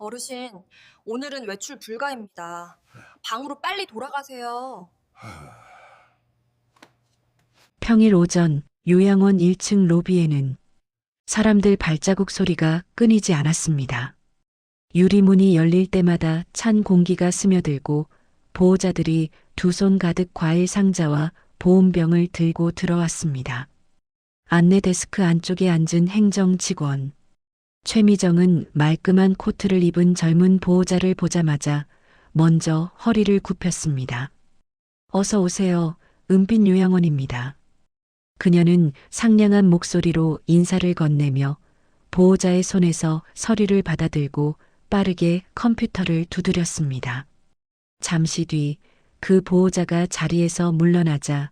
어르신, 오늘은 외출 불가입니다. 방으로 빨리 돌아가세요. 평일 오전 요양원 1층 로비에는 사람들 발자국 소리가 끊이지 않았습니다. 유리문이 열릴 때마다 찬 공기가 스며들고 보호자들이 두 손 가득 과일 상자와 보온병을 들고 들어왔습니다. 안내 데스크 안쪽에 앉은 행정 직원. 최미정은 말끔한 코트를 입은 젊은 보호자를 보자마자 먼저 허리를 굽혔습니다. 어서 오세요. 은빛 요양원입니다. 그녀는 상냥한 목소리로 인사를 건네며 보호자의 손에서 서류를 받아들고 빠르게 컴퓨터를 두드렸습니다. 잠시 뒤 그 보호자가 자리에서 물러나자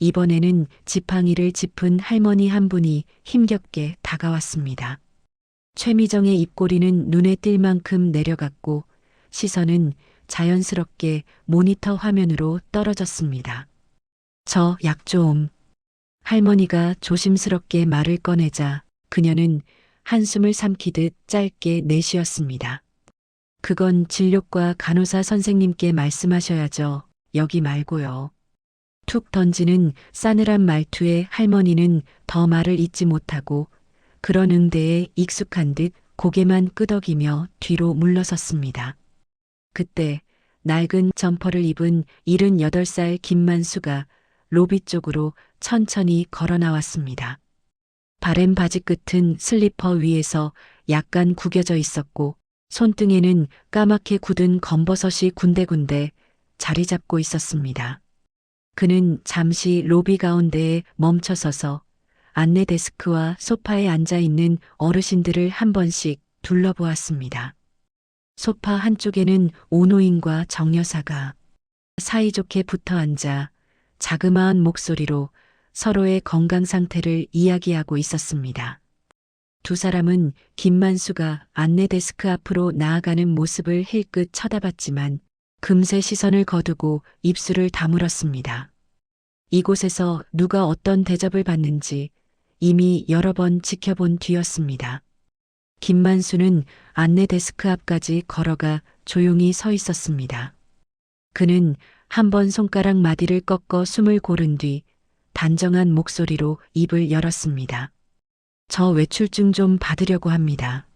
이번에는 지팡이를 짚은 할머니 한 분이 힘겹게 다가왔습니다. 최미정의 입꼬리는 눈에 띌 만큼 내려갔고 시선은 자연스럽게 모니터 화면으로 떨어졌습니다. 저 약 좀. 할머니가 조심스럽게 말을 꺼내자 그녀는 한숨을 삼키듯 짧게 내쉬었습니다. 그건 진료과 간호사 선생님께 말씀하셔야죠. 여기 말고요. 툭 던지는 싸늘한 말투에 할머니는 더 말을 잇지 못하고 그런 응대에 익숙한 듯 고개만 끄덕이며 뒤로 물러섰습니다. 그때 낡은 점퍼를 입은 78살 김만수가 로비 쪽으로 천천히 걸어 나왔습니다. 바램 바지 끝은 슬리퍼 위에서 약간 구겨져 있었고 손등에는 까맣게 굳은 검버섯이 군데군데 자리 잡고 있었습니다. 그는 잠시 로비 가운데에 멈춰서서 안내 데스크와 소파에 앉아 있는 어르신들을 한 번씩 둘러보았습니다. 소파 한쪽에는 오노인과 정여사가 사이좋게 붙어 앉아 자그마한 목소리로 서로의 건강 상태를 이야기하고 있었습니다. 두 사람은 김만수가 안내 데스크 앞으로 나아가는 모습을 힐끗 쳐다봤지만 금세 시선을 거두고 입술을 다물었습니다. 이곳에서 누가 어떤 대접을 받는지 이미 여러 번 지켜본 뒤였습니다. 김만수는 안내 데스크 앞까지 걸어가 조용히 서 있었습니다. 그는 한 번 손가락 마디를 꺾어 숨을 고른 뒤 단정한 목소리로 입을 열었습니다. 저 외출증 좀 받으려고 합니다.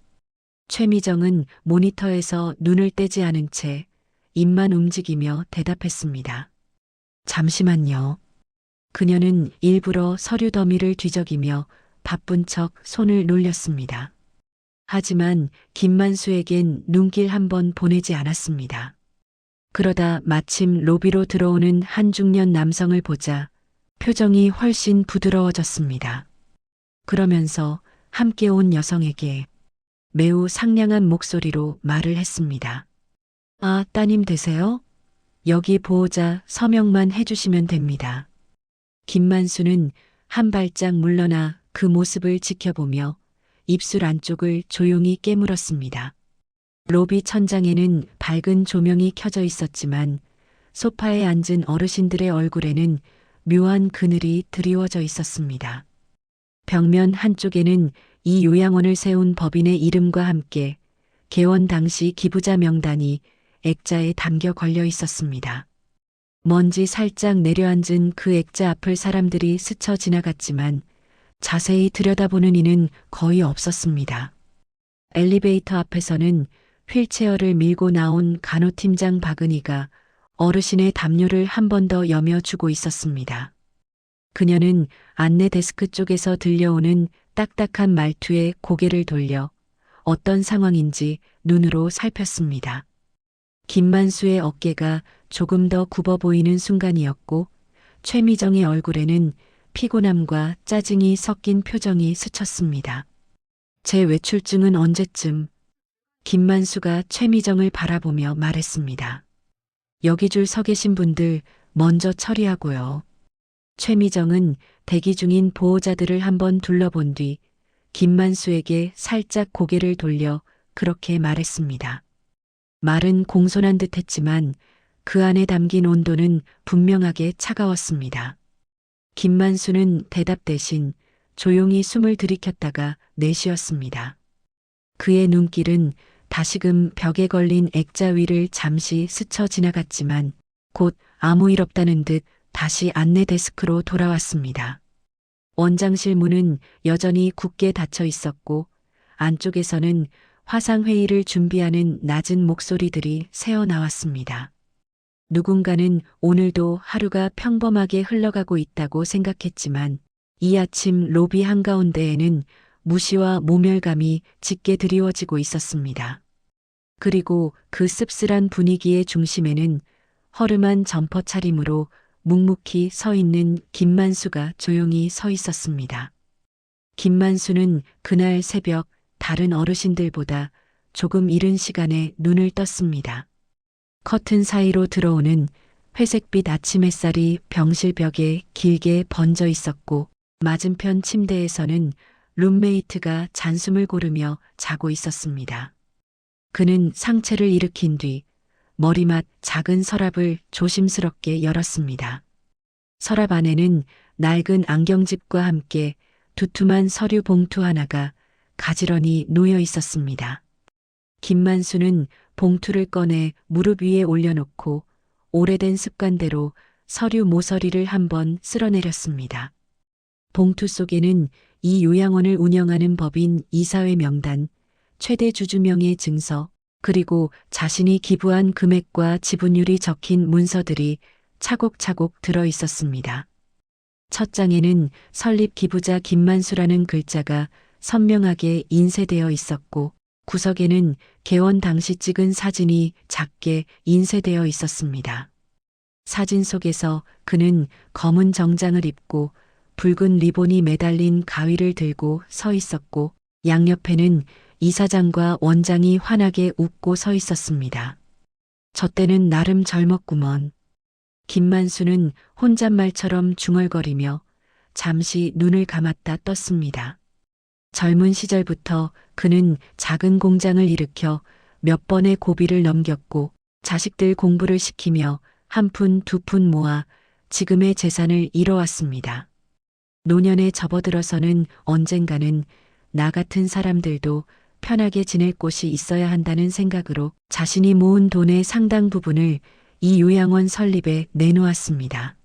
최미정은 모니터에서 눈을 떼지 않은 채 입만 움직이며 대답했습니다. 잠시만요. 그녀는 일부러 서류 더미를 뒤적이며 바쁜 척 손을 놀렸습니다. 하지만 김만수에겐 눈길 한 번 보내지 않았습니다. 그러다 마침 로비로 들어오는 한 중년 남성을 보자 표정이 훨씬 부드러워졌습니다. 그러면서 함께 온 여성에게 매우 상냥한 목소리로 말을 했습니다. 아, 따님 되세요? 여기 보호자 서명만 해주시면 됩니다. 김만수는 한 발짝 물러나 그 모습을 지켜보며 입술 안쪽을 조용히 깨물었습니다. 로비 천장에는 밝은 조명이 켜져 있었지만 소파에 앉은 어르신들의 얼굴에는 묘한 그늘이 드리워져 있었습니다. 벽면 한쪽에는 이 요양원을 세운 법인의 이름과 함께 개원 당시 기부자 명단이 액자에 담겨 걸려 있었습니다. 먼지 살짝 내려앉은 그 액자 앞을 사람들이 스쳐 지나갔지만 자세히 들여다보는 이는 거의 없었습니다. 엘리베이터 앞에서는 휠체어를 밀고 나온 간호팀장 박은희가 어르신의 담요를 한 번 더 여며주고 있었습니다. 그녀는 안내 데스크 쪽에서 들려오는 딱딱한 말투에 고개를 돌려 어떤 상황인지 눈으로 살폈습니다. 김만수의 어깨가 조금 더 굽어 보이는 순간이었고 최미정의 얼굴에는 피곤함과 짜증이 섞인 표정이 스쳤습니다. 제 외출증은 언제쯤? 김만수가 최미정을 바라보며 말했습니다. 여기 줄 서 계신 분들 먼저 처리하고요. 최미정은 대기 중인 보호자들을 한번 둘러본 뒤 김만수에게 살짝 고개를 돌려 그렇게 말했습니다. 말은 공손한 듯 했지만 그 안에 담긴 온도는 분명하게 차가웠습니다. 김만수는 대답 대신 조용히 숨을 들이켰다가 내쉬었습니다. 그의 눈길은 다시금 벽에 걸린 액자 위를 잠시 스쳐 지나갔지만 곧 아무 일 없다는 듯 다시 안내 데스크로 돌아왔습니다. 원장실 문은 여전히 굳게 닫혀 있었고 안쪽에서는 화상회의를 준비하는 낮은 목소리들이 새어나왔습니다. 누군가는 오늘도 하루가 평범하게 흘러가고 있다고 생각했지만 이 아침 로비 한가운데에는 무시와 모멸감이 짙게 드리워지고 있었습니다. 그리고 그 씁쓸한 분위기의 중심에는 허름한 점퍼 차림으로 묵묵히 서 있는 김만수가 조용히 서 있었습니다. 김만수는 그날 새벽 다른 어르신들보다 조금 이른 시간에 눈을 떴습니다. 커튼 사이로 들어오는 회색빛 아침 햇살이 병실 벽에 길게 번져 있었고 맞은편 침대에서는 룸메이트가 잔숨을 고르며 자고 있었습니다. 그는 상체를 일으킨 뒤 머리맡 작은 서랍을 조심스럽게 열었습니다. 서랍 안에는 낡은 안경집과 함께 두툼한 서류 봉투 하나가 가지런히 놓여 있었습니다. 김만수는 봉투를 꺼내 무릎 위에 올려놓고 오래된 습관대로 서류 모서리를 한번 쓸어내렸습니다. 봉투 속에는 이 요양원을 운영하는 법인 이사회 명단, 최대 주주명의 증서, 그리고 자신이 기부한 금액과 지분율이 적힌 문서들이 차곡차곡 들어 있었습니다. 첫 장에는 설립 기부자 김만수라는 글자가 선명하게 인쇄되어 있었고 구석에는 개원 당시 찍은 사진이 작게 인쇄되어 있었습니다. 사진 속에서 그는 검은 정장을 입고 붉은 리본이 매달린 가위를 들고 서 있었고 양옆에는 이사장과 원장이 환하게 웃고 서 있었습니다. 저 때는 나름 젊었구먼. 김만수는 혼잣말처럼 중얼거리며 잠시 눈을 감았다 떴습니다. 젊은 시절부터 그는 작은 공장을 일으켜 몇 번의 고비를 넘겼고 자식들 공부를 시키며 한 푼 두 푼 모아 지금의 재산을 이뤄왔습니다. 노년에 접어들어서는 언젠가는 나 같은 사람들도 편하게 지낼 곳이 있어야 한다는 생각으로 자신이 모은 돈의 상당 부분을 이 요양원 설립에 내놓았습니다.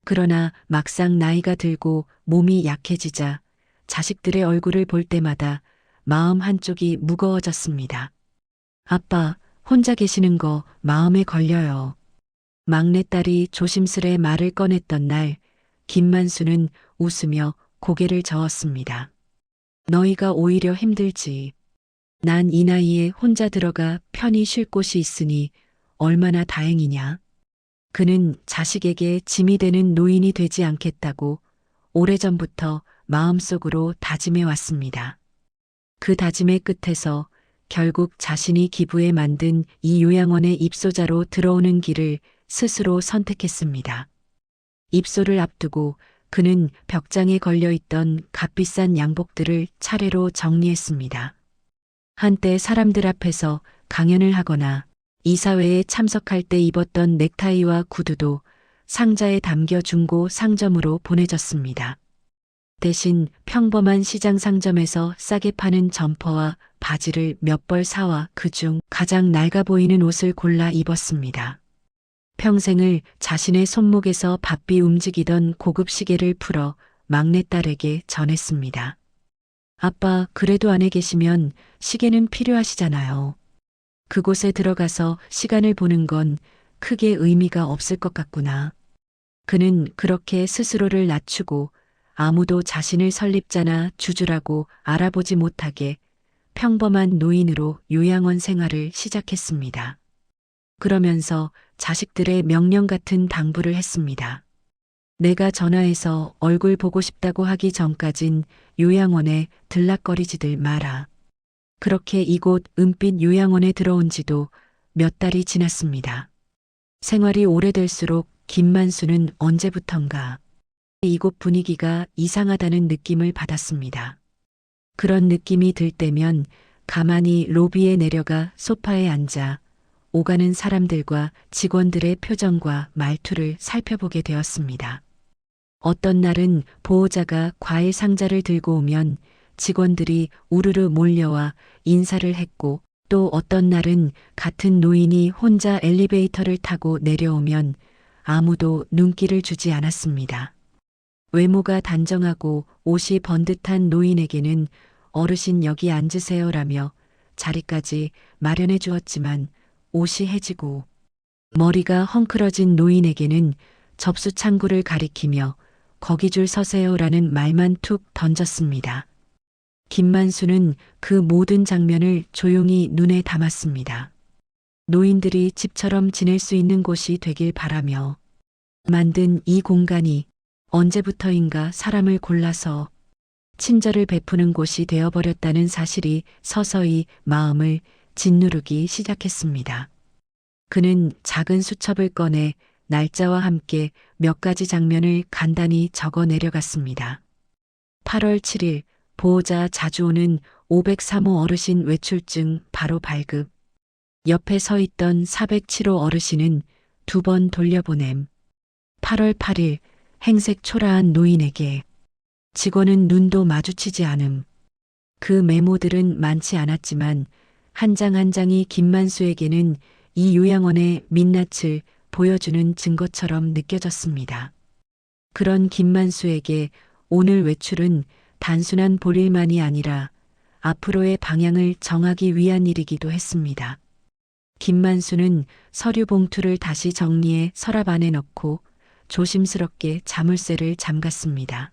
그러나 막상 나이가 들고 몸이 약해지자 자식들의 얼굴을 볼 때마다 마음 한쪽이 무거워졌습니다. 아빠, 혼자 계시는 거 마음에 걸려요. 막내딸이 조심스레 말을 꺼냈던 날, 김만수는 웃으며 고개를 저었습니다. 너희가 오히려 힘들지. 난 이 나이에 혼자 들어가 편히 쉴 곳이 있으니 얼마나 다행이냐. 그는 자식에게 짐이 되는 노인이 되지 않겠다고 오래전부터 마음속으로 다짐해 왔습니다. 그 다짐의 끝에서 결국 자신이 기부해 만든 이 요양원의 입소자로 들어오는 길을 스스로 선택했습니다. 입소를 앞두고 그는 벽장에 걸려있던 값비싼 양복들을 차례로 정리했습니다. 한때 사람들 앞에서 강연을 하거나 이사회에 참석할 때 입었던 넥타이와 구두도 상자에 담겨 중고 상점으로 보내졌습니다. 대신 평범한 시장 상점에서 싸게 파는 점퍼와 바지를 몇 벌 사와 그중 가장 낡아 보이는 옷을 골라 입었습니다. 평생을 자신의 손목에서 바삐 움직이던 고급 시계를 풀어 막내딸에게 전했습니다. 아빠, 그래도 안에 계시면 시계는 필요하시잖아요. 그곳에 들어가서 시간을 보는 건 크게 의미가 없을 것 같구나. 그는 그렇게 스스로를 낮추고 아무도 자신을 설립자나 주주라고 알아보지 못하게 평범한 노인으로 요양원 생활을 시작했습니다. 그러면서 자식들의 명령 같은 당부를 했습니다. 내가 전화해서 얼굴 보고 싶다고 하기 전까진 요양원에 들락거리지들 마라. 그렇게 이곳 은빛 요양원에 들어온 지도 몇 달이 지났습니다. 생활이 오래될수록 김만수는 언제부턴가 이곳 분위기가 이상하다는 느낌을 받았습니다. 그런 느낌이 들 때면 가만히 로비에 내려가 소파에 앉아 오가는 사람들과 직원들의 표정과 말투를 살펴보게 되었습니다. 어떤 날은 보호자가 과일 상자를 들고 오면 직원들이 우르르 몰려와 인사를 했고 또 어떤 날은 같은 노인이 혼자 엘리베이터를 타고 내려오면 아무도 눈길을 주지 않았습니다. 외모가 단정하고 옷이 번듯한 노인에게는 어르신 여기 앉으세요라며 자리까지 마련해 주었지만 옷이 해지고 머리가 헝클어진 노인에게는 접수 창구를 가리키며 거기 줄 서세요라는 말만 툭 던졌습니다. 김만수는 그 모든 장면을 조용히 눈에 담았습니다. 노인들이 집처럼 지낼 수 있는 곳이 되길 바라며 만든 이 공간이 언제부터인가 사람을 골라서 친절을 베푸는 곳이 되어버렸다는 사실이 서서히 마음을 짓누르기 시작했습니다. 그는 작은 수첩을 꺼내 날짜와 함께 몇 가지 장면을 간단히 적어 내려갔습니다. 8월 7일 보호자 자주 오는 503호 어르신 외출증 바로 발급. 옆에 서 있던 407호 어르신은 2번 돌려보냄. 8월 8일 행색 초라한 노인에게 직원은 눈도 마주치지 않음. 그 메모들은 많지 않았지만 한 장 한 장이 김만수에게는 이 요양원의 민낯을 보여주는 증거처럼 느껴졌습니다. 그런 김만수에게 오늘 외출은 단순한 볼일만이 아니라 앞으로의 방향을 정하기 위한 일이기도 했습니다. 김만수는 서류 봉투를 다시 정리해 서랍 안에 넣고 조심스럽게 자물쇠를 잠갔습니다.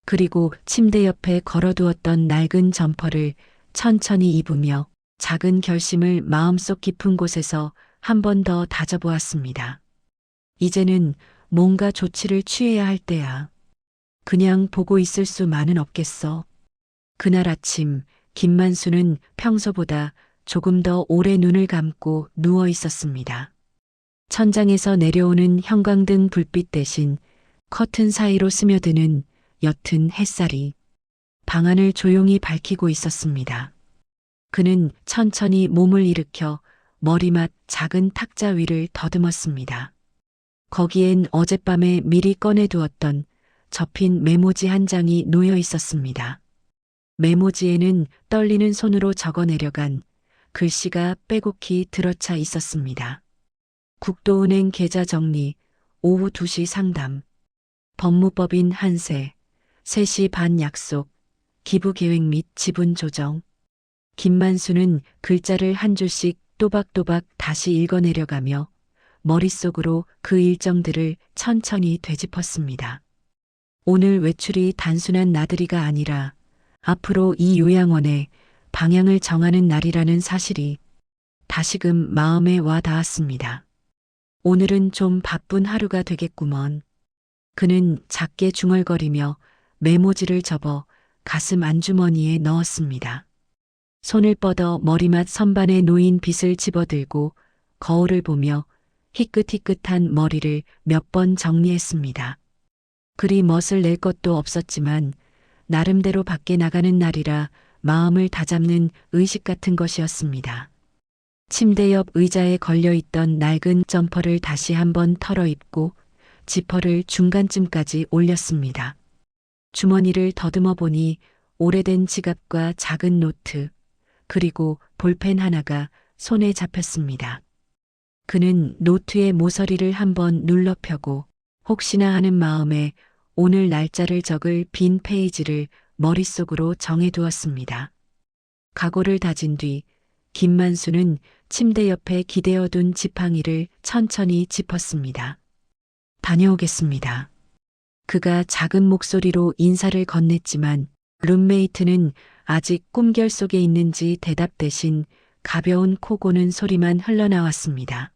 그리고 침대 옆에 걸어두었던 낡은 점퍼를 천천히 입으며 작은 결심을 마음속 깊은 곳에서 한 번 더 다져보았습니다. 이제는 뭔가 조치를 취해야 할 때야. 그냥 보고 있을 수만은 없겠어. 그날 아침 김만수는 평소보다 조금 더 오래 눈을 감고 누워 있었습니다. 천장에서 내려오는 형광등 불빛 대신 커튼 사이로 스며드는 옅은 햇살이 방안을 조용히 밝히고 있었습니다. 그는 천천히 몸을 일으켜 머리맡 작은 탁자 위를 더듬었습니다. 거기엔 어젯밤에 미리 꺼내두었던 접힌 메모지 한 장이 놓여 있었습니다. 메모지에는 떨리는 손으로 적어 내려간 글씨가 빼곡히 들어차 있었습니다. 국도은행 계좌 정리, 오후 2시 상담, 법무법인 한세, 3시 반 약속, 기부 계획 및 지분 조정. 김만수는 글자를 한 줄씩 또박또박 다시 읽어내려가며 머릿속으로 그 일정들을 천천히 되짚었습니다. 오늘 외출이 단순한 나들이가 아니라 앞으로 이 요양원의 방향을 정하는 날이라는 사실이 다시금 마음에 와 닿았습니다. 오늘은 좀 바쁜 하루가 되겠구먼. 그는 작게 중얼거리며 메모지를 접어 가슴 안주머니에 넣었습니다. 손을 뻗어 머리맡 선반에 놓인 빗을 집어들고 거울을 보며 희끗희끗한 머리를 몇 번 정리했습니다. 그리 멋을 낼 것도 없었지만 나름대로 밖에 나가는 날이라 마음을 다잡는 의식 같은 것이었습니다. 침대 옆 의자에 걸려있던 낡은 점퍼를 다시 한번 털어입고 지퍼를 중간쯤까지 올렸습니다. 주머니를 더듬어 보니 오래된 지갑과 작은 노트, 그리고 볼펜 하나가 손에 잡혔습니다. 그는 노트의 모서리를 한번 눌러 펴고 혹시나 하는 마음에 오늘 날짜를 적을 빈 페이지를 머릿속으로 정해두었습니다. 각오를 다진 뒤 김만수는 침대 옆에 기대어둔 지팡이를 천천히 짚었습니다. 다녀오겠습니다. 그가 작은 목소리로 인사를 건넸지만 룸메이트는 아직 꿈결 속에 있는지 대답 대신 가벼운 코 고는 소리만 흘러나왔습니다.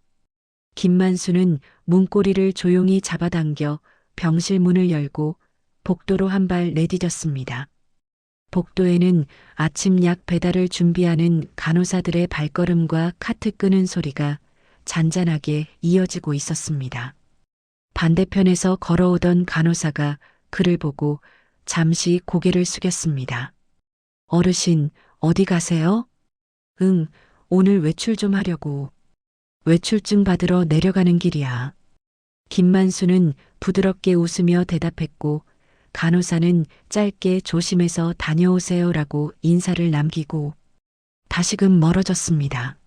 김만수는 문고리를 조용히 잡아당겨 병실 문을 열고 복도로 한 발 내디뎠습니다. 복도에는 아침 약 배달을 준비하는 간호사들의 발걸음과 카트 끄는 소리가 잔잔하게 이어지고 있었습니다. 반대편에서 걸어오던 간호사가 그를 보고 잠시 고개를 숙였습니다. 어르신, 어디 가세요? 응, 오늘 외출 좀 하려고. 외출증 받으러 내려가는 길이야. 김만수는 부드럽게 웃으며 대답했고 간호사는 짧게 조심해서 다녀오세요라고 인사를 남기고 다시금 멀어졌습니다.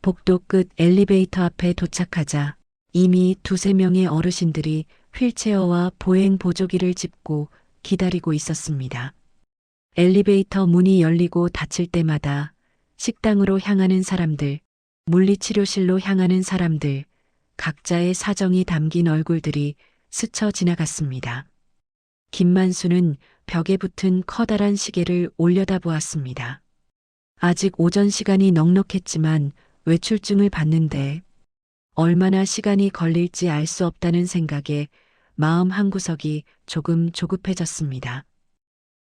복도 끝 엘리베이터 앞에 도착하자 이미 두세 명의 어르신들이 휠체어와 보행 보조기를 짚고 기다리고 있었습니다. 엘리베이터 문이 열리고 닫힐 때마다 식당으로 향하는 사람들, 물리치료실로 향하는 사람들, 각자의 사정이 담긴 얼굴들이 스쳐 지나갔습니다. 김만수는 벽에 붙은 커다란 시계를 올려다보았습니다. 아직 오전 시간이 넉넉했지만 외출증을 받는데 얼마나 시간이 걸릴지 알 수 없다는 생각에 마음 한구석이 조금 조급해졌습니다.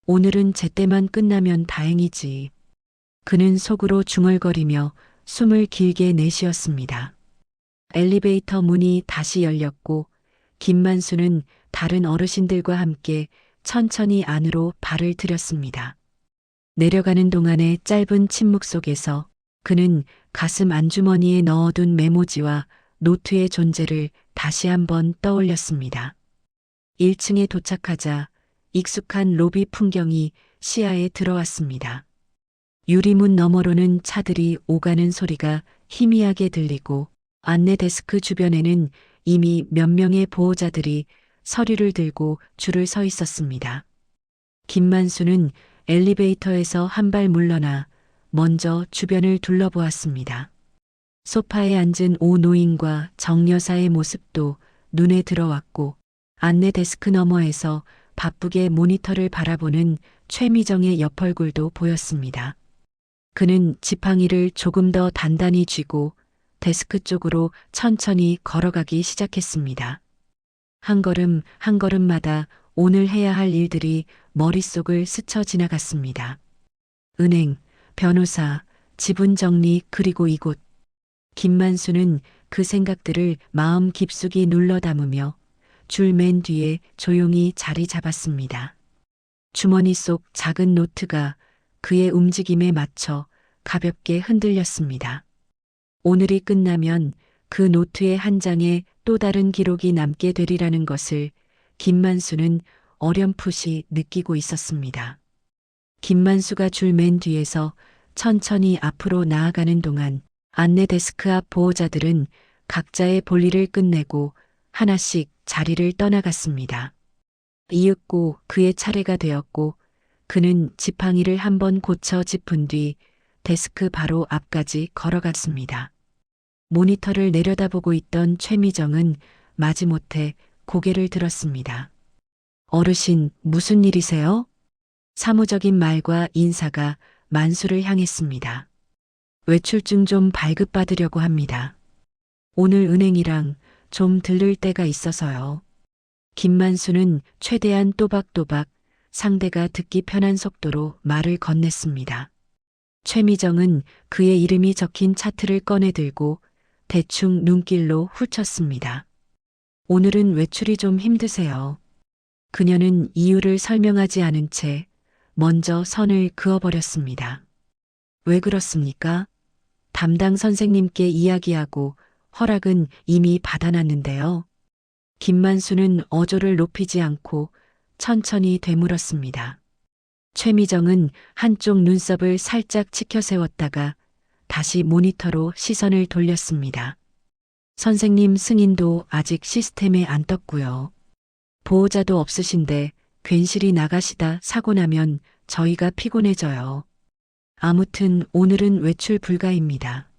오늘은 제때만 끝나면 다행이지. 그는 속으로 중얼거리며 숨을 길게 내쉬었습니다. 엘리베이터 문이 다시 열렸고 김만수는 다른 어르신들과 함께 천천히 안으로 발을 들였습니다. 내려가는 동안의 짧은 침묵 속에서 그는 가슴 안주머니에 넣어둔 메모지와 노트의 존재를 다시 한번 떠올렸습니다. 1층에 도착하자 익숙한 로비 풍경이 시야에 들어왔습니다. 유리문 너머로는 차들이 오가는 소리가 희미하게 들리고 안내 데스크 주변에는 이미 몇 명의 보호자들이 서류를 들고 줄을 서 있었습니다. 김만수는 엘리베이터에서 한 발 물러나 먼저 주변을 둘러보았습니다. 소파에 앉은 오 노인과 정 여사의 모습도 눈에 들어왔고 안내 데스크 너머에서 바쁘게 모니터를 바라보는 최미정의 옆얼굴도 보였습니다. 그는 지팡이를 조금 더 단단히 쥐고 데스크 쪽으로 천천히 걸어가기 시작했습니다. 한 걸음 한 걸음마다 오늘 해야 할 일들이 머릿속을 스쳐 지나갔습니다. 은행, 변호사, 지분 정리 그리고 이곳. 김만수는 그 생각들을 마음 깊숙이 눌러 담으며 줄 맨 뒤에 조용히 자리 잡았습니다. 주머니 속 작은 노트가 그의 움직임에 맞춰 가볍게 흔들렸습니다. 오늘이 끝나면 그 노트의 한 장에 또 다른 기록이 남게 되리라는 것을 김만수는 어렴풋이 느끼고 있었습니다. 김만수가 줄 맨 뒤에서 천천히 앞으로 나아가는 동안 안내 데스크 앞 보호자들은 각자의 볼일을 끝내고 하나씩 자리를 떠나갔습니다. 이윽고 그의 차례가 되었고 그는 지팡이를 한번 고쳐 짚은 뒤 데스크 바로 앞까지 걸어갔습니다. 모니터를 내려다보고 있던 최미정은 마지못해 고개를 들었습니다. 어르신, 무슨 일이세요? 사무적인 말과 인사가 만수를 향했습니다. 외출증 좀 발급받으려고 합니다. 오늘 은행이랑 좀 들를 때가 있어서요. 김만수는 최대한 또박또박 상대가 듣기 편한 속도로 말을 건넸습니다. 최미정은 그의 이름이 적힌 차트를 꺼내 들고 대충 눈길로 훑쳤습니다. 오늘은 외출이 좀 힘드세요. 그녀는 이유를 설명하지 않은 채 먼저 선을 그어버렸습니다. 왜 그렇습니까? 담당 선생님께 이야기하고 허락은 이미 받아놨는데요. 김만수는 어조를 높이지 않고 천천히 되물었습니다. 최미정은 한쪽 눈썹을 살짝 치켜 세웠다가 다시 모니터로 시선을 돌렸습니다. 선생님 승인도 아직 시스템에 안 떴고요. 보호자도 없으신데 괜시리 나가시다 사고 나면 저희가 피곤해져요. 아무튼 오늘은 외출 불가입니다.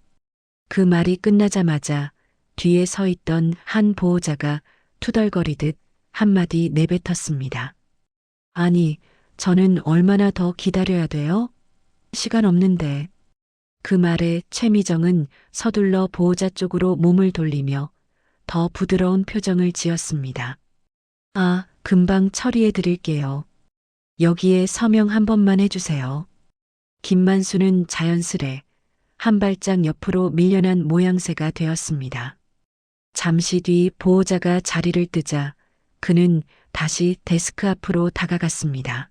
그 말이 끝나자마자 뒤에 서 있던 한 보호자가 투덜거리듯 한마디 내뱉었습니다. 아니, 저는 얼마나 더 기다려야 돼요? 시간 없는데. 그 말에 최미정은 서둘러 보호자 쪽으로 몸을 돌리며 더 부드러운 표정을 지었습니다. 아, 금방 처리해 드릴게요. 여기에 서명 한 번만 해주세요. 김만수는 자연스레 한 발짝 옆으로 밀려난 모양새가 되었습니다. 잠시 뒤 보호자가 자리를 뜨자 그는 다시 데스크 앞으로 다가갔습니다.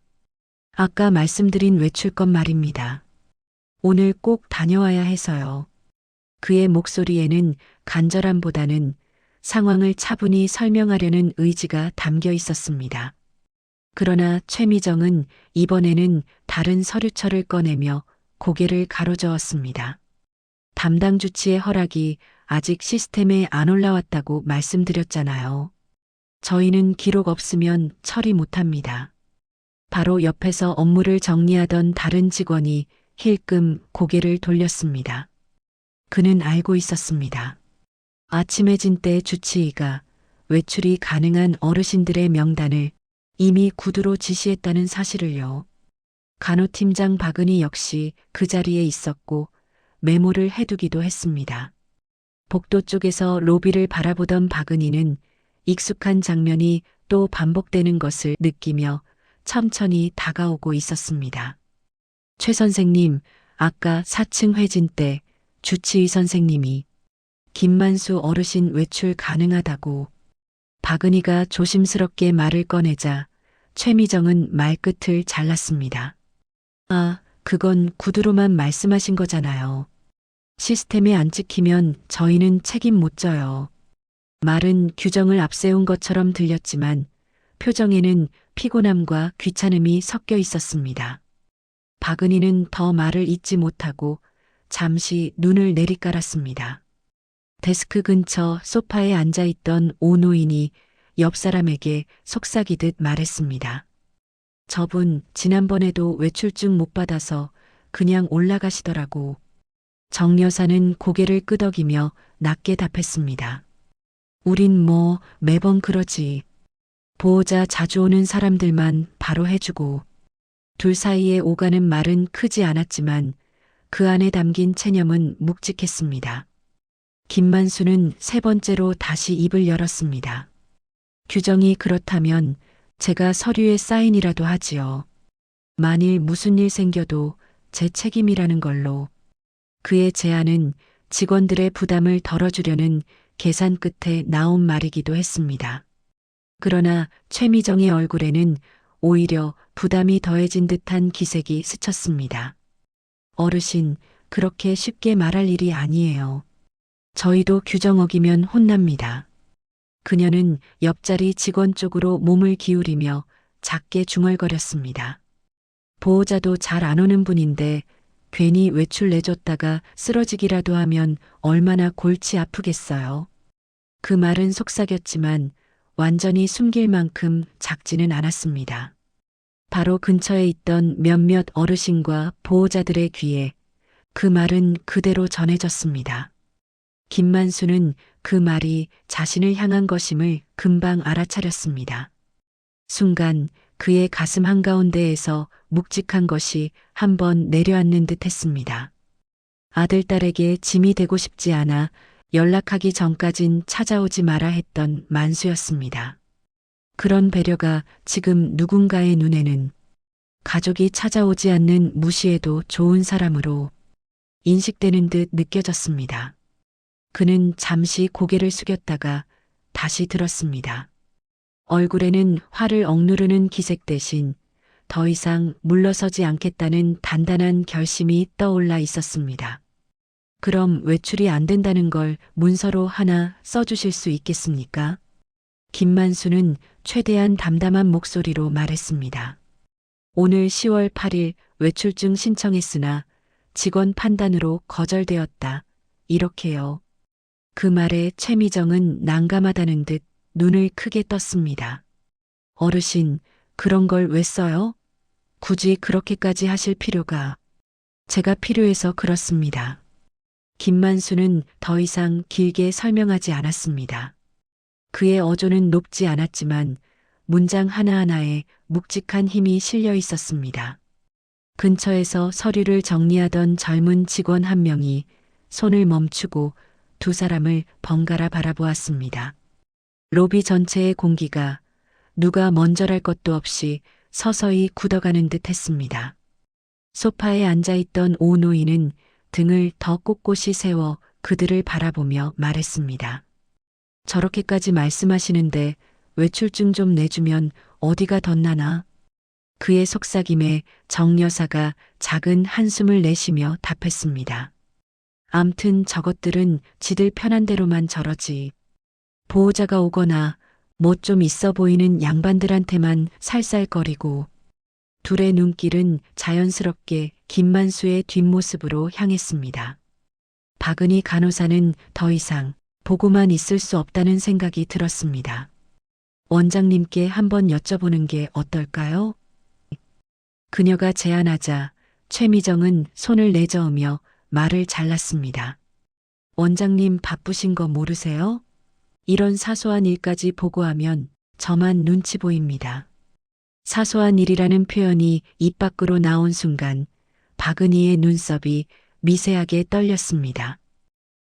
아까 말씀드린 외출건 말입니다. 오늘 꼭 다녀와야 해서요. 그의 목소리에는 간절함보다는 상황을 차분히 설명하려는 의지가 담겨 있었습니다. 그러나 최미정은 이번에는 다른 서류철을 꺼내며 고개를 가로저었습니다. 담당 주치의 허락이 아직 시스템에 안 올라왔다고 말씀드렸잖아요. 저희는 기록 없으면 처리 못합니다. 바로 옆에서 업무를 정리하던 다른 직원이 힐끔 고개를 돌렸습니다. 그는 알고 있었습니다. 아침해진 때 주치의가 외출이 가능한 어르신들의 명단을 이미 구두로 지시했다는 사실을요. 간호팀장 박은희 역시 그 자리에 있었고 메모를 해두기도 했습니다. 복도 쪽에서 로비를 바라보던 박은희는 익숙한 장면이 또 반복되는 것을 느끼며 천천히 다가오고 있었습니다. 최 선생님, 아까 4층 회진 때 주치의 선생님이 김만수 어르신 외출 가능하다고. 박은희가 조심스럽게 말을 꺼내자 최미정은 말끝을 잘랐습니다. 아, 그건 구두로만 말씀하신 거잖아요. 시스템에 안 찍히면 저희는 책임 못 져요. 말은 규정을 앞세운 것처럼 들렸지만 표정에는 피곤함과 귀찮음이 섞여 있었습니다. 박은희는 더 말을 잇지 못하고 잠시 눈을 내리깔았습니다. 데스크 근처 소파에 앉아있던 오 노인이 옆 사람에게 속삭이듯 말했습니다. 저분 지난번에도 외출증 못 받아서 그냥 올라가시더라고. 정 여사는 고개를 끄덕이며 낮게 답했습니다. 우린 뭐 매번 그러지. 보호자 자주 오는 사람들만 바로 해주고. 둘 사이에 오가는 말은 크지 않았지만 그 안에 담긴 체념은 묵직했습니다. 김만수는 세 번째로 다시 입을 열었습니다. 규정이 그렇다면 제가 서류에 사인이라도 하지요. 만일 무슨 일 생겨도 제 책임이라는 걸로. 그의 제안은 직원들의 부담을 덜어주려는 계산 끝에 나온 말이기도 했습니다. 그러나 최미정의 얼굴에는 오히려 부담이 더해진 듯한 기색이 스쳤습니다. 어르신, 그렇게 쉽게 말할 일이 아니에요. 저희도 규정 어기면 혼납니다. 그녀는 옆자리 직원 쪽으로 몸을 기울이며 작게 중얼거렸습니다. 보호자도 잘 안 오는 분인데 괜히 외출 내줬다가 쓰러지기라도 하면 얼마나 골치 아프겠어요. 그 말은 속삭였지만 완전히 숨길 만큼 작지는 않았습니다. 바로 근처에 있던 몇몇 어르신과 보호자들의 귀에 그 말은 그대로 전해졌습니다. 김만수는 그 말이 자신을 향한 것임을 금방 알아차렸습니다. 순간 그의 가슴 한가운데에서 묵직한 것이 한번 내려앉는 듯 했습니다. 아들, 딸에게 짐이 되고 싶지 않아 연락하기 전까진 찾아오지 마라 했던 만수였습니다. 그런 배려가 지금 누군가의 눈에는 가족이 찾아오지 않는 무시해도 좋은 사람으로 인식되는 듯 느껴졌습니다. 그는 잠시 고개를 숙였다가 다시 들었습니다. 얼굴에는 화를 억누르는 기색 대신 더 이상 물러서지 않겠다는 단단한 결심이 떠올라 있었습니다. 그럼 외출이 안 된다는 걸 문서로 하나 써주실 수 있겠습니까? 김만수는 최대한 담담한 목소리로 말했습니다. 오늘 10월 8일 외출증 신청했으나 직원 판단으로 거절되었다. 이렇게요. 그 말에 최미정은 난감하다는 듯 눈을 크게 떴습니다. 어르신, 그런 걸 왜 써요? 굳이 그렇게까지 하실 필요가. 제가 필요해서 그렇습니다. 김만수는 더 이상 길게 설명하지 않았습니다. 그의 어조는 높지 않았지만 문장 하나하나에 묵직한 힘이 실려 있었습니다. 근처에서 서류를 정리하던 젊은 직원 한 명이 손을 멈추고 두 사람을 번갈아 바라보았습니다. 로비 전체의 공기가 누가 먼저랄 것도 없이 서서히 굳어가는 듯 했습니다. 소파에 앉아있던 오 노인은 등을 더 꼿꼿이 세워 그들을 바라보며 말했습니다. 저렇게까지 말씀하시는데 외출증 좀 내주면 어디가 덧나나? 그의 속삭임에 정 여사가 작은 한숨을 내쉬며 답했습니다. 암튼 저것들은 지들 편한 대로만 저러지. 보호자가 오거나 뭐 좀 있어 보이는 양반들한테만 살살거리고 둘의 눈길은 자연스럽게 김만수의 뒷모습으로 향했습니다. 박은희 간호사는 더 이상 보고만 있을 수 없다는 생각이 들었습니다. 원장님께 한번 여쭤보는 게 어떨까요? 그녀가 제안하자 최미정은 손을 내저으며 말을 잘랐습니다. 원장님 바쁘신 거 모르세요? 이런 사소한 일까지 보고하면 저만 눈치 보입니다. 사소한 일이라는 표현이 입 밖으로 나온 순간 박은희의 눈썹이 미세하게 떨렸습니다.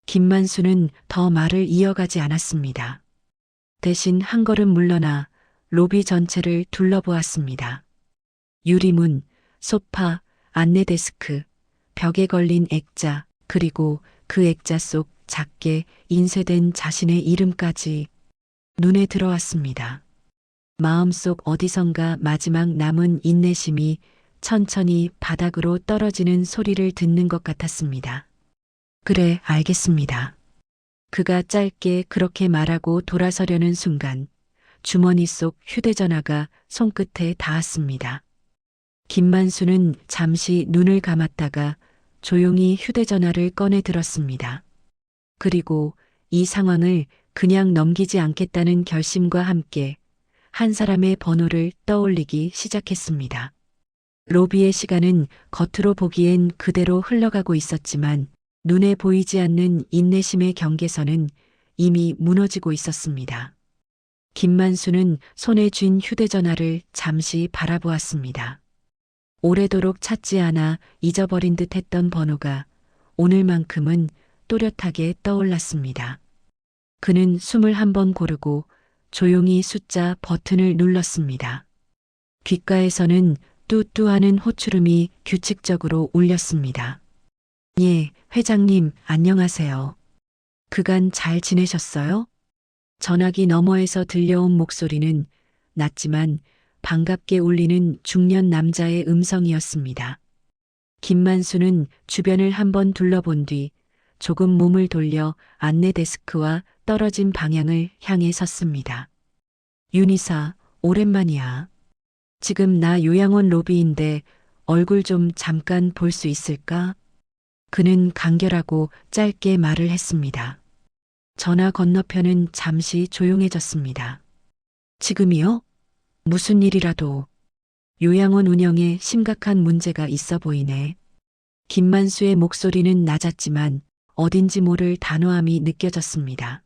김만수는 더 말을 이어가지 않았습니다. 대신 한 걸음 물러나 로비 전체를 둘러보았습니다. 유리문, 소파, 안내데스크, 벽에 걸린 액자, 그리고 그 액자 속 작게 인쇄된 자신의 이름까지 눈에 들어왔습니다. 마음속 어디선가 마지막 남은 인내심이 천천히 바닥으로 떨어지는 소리를 듣는 것 같았습니다. 그래, 알겠습니다. 그가 짧게 그렇게 말하고 돌아서려는 순간 주머니 속 휴대전화가 손끝에 닿았습니다. 김만수는 잠시 눈을 감았다가 조용히 휴대전화를 꺼내 들었습니다. 그리고 이 상황을 그냥 넘기지 않겠다는 결심과 함께 한 사람의 번호를 떠올리기 시작했습니다. 로비의 시간은 겉으로 보기엔 그대로 흘러가고 있었지만 눈에 보이지 않는 인내심의 경계선은 이미 무너지고 있었습니다. 김만수는 손에 쥔 휴대전화를 잠시 바라보았습니다. 오래도록 찾지 않아 잊어버린 듯 했던 번호가 오늘만큼은 또렷하게 떠올랐습니다. 그는 숨을 한번 고르고 조용히 숫자 버튼을 눌렀습니다. 귓가에서는 뚜뚜하는 호출음이 규칙적으로 울렸습니다. 예, 회장님, 안녕하세요. 그간 잘 지내셨어요? 전화기 너머에서 들려온 목소리는 낮지만 반갑게 울리는 중년 남자의 음성이었습니다. 김만수는 주변을 한번 둘러본 뒤 조금 몸을 돌려 안내 데스크와 떨어진 방향을 향해 섰습니다. 윤이사, 오랜만이야. 지금 나 요양원 로비인데 얼굴 좀 잠깐 볼 수 있을까? 그는 간결하고 짧게 말을 했습니다. 전화 건너편은 잠시 조용해졌습니다. 지금이요? 무슨 일이라도. 요양원 운영에 심각한 문제가 있어 보이네. 김만수의 목소리는 낮았지만 어딘지 모를 단호함이 느껴졌습니다.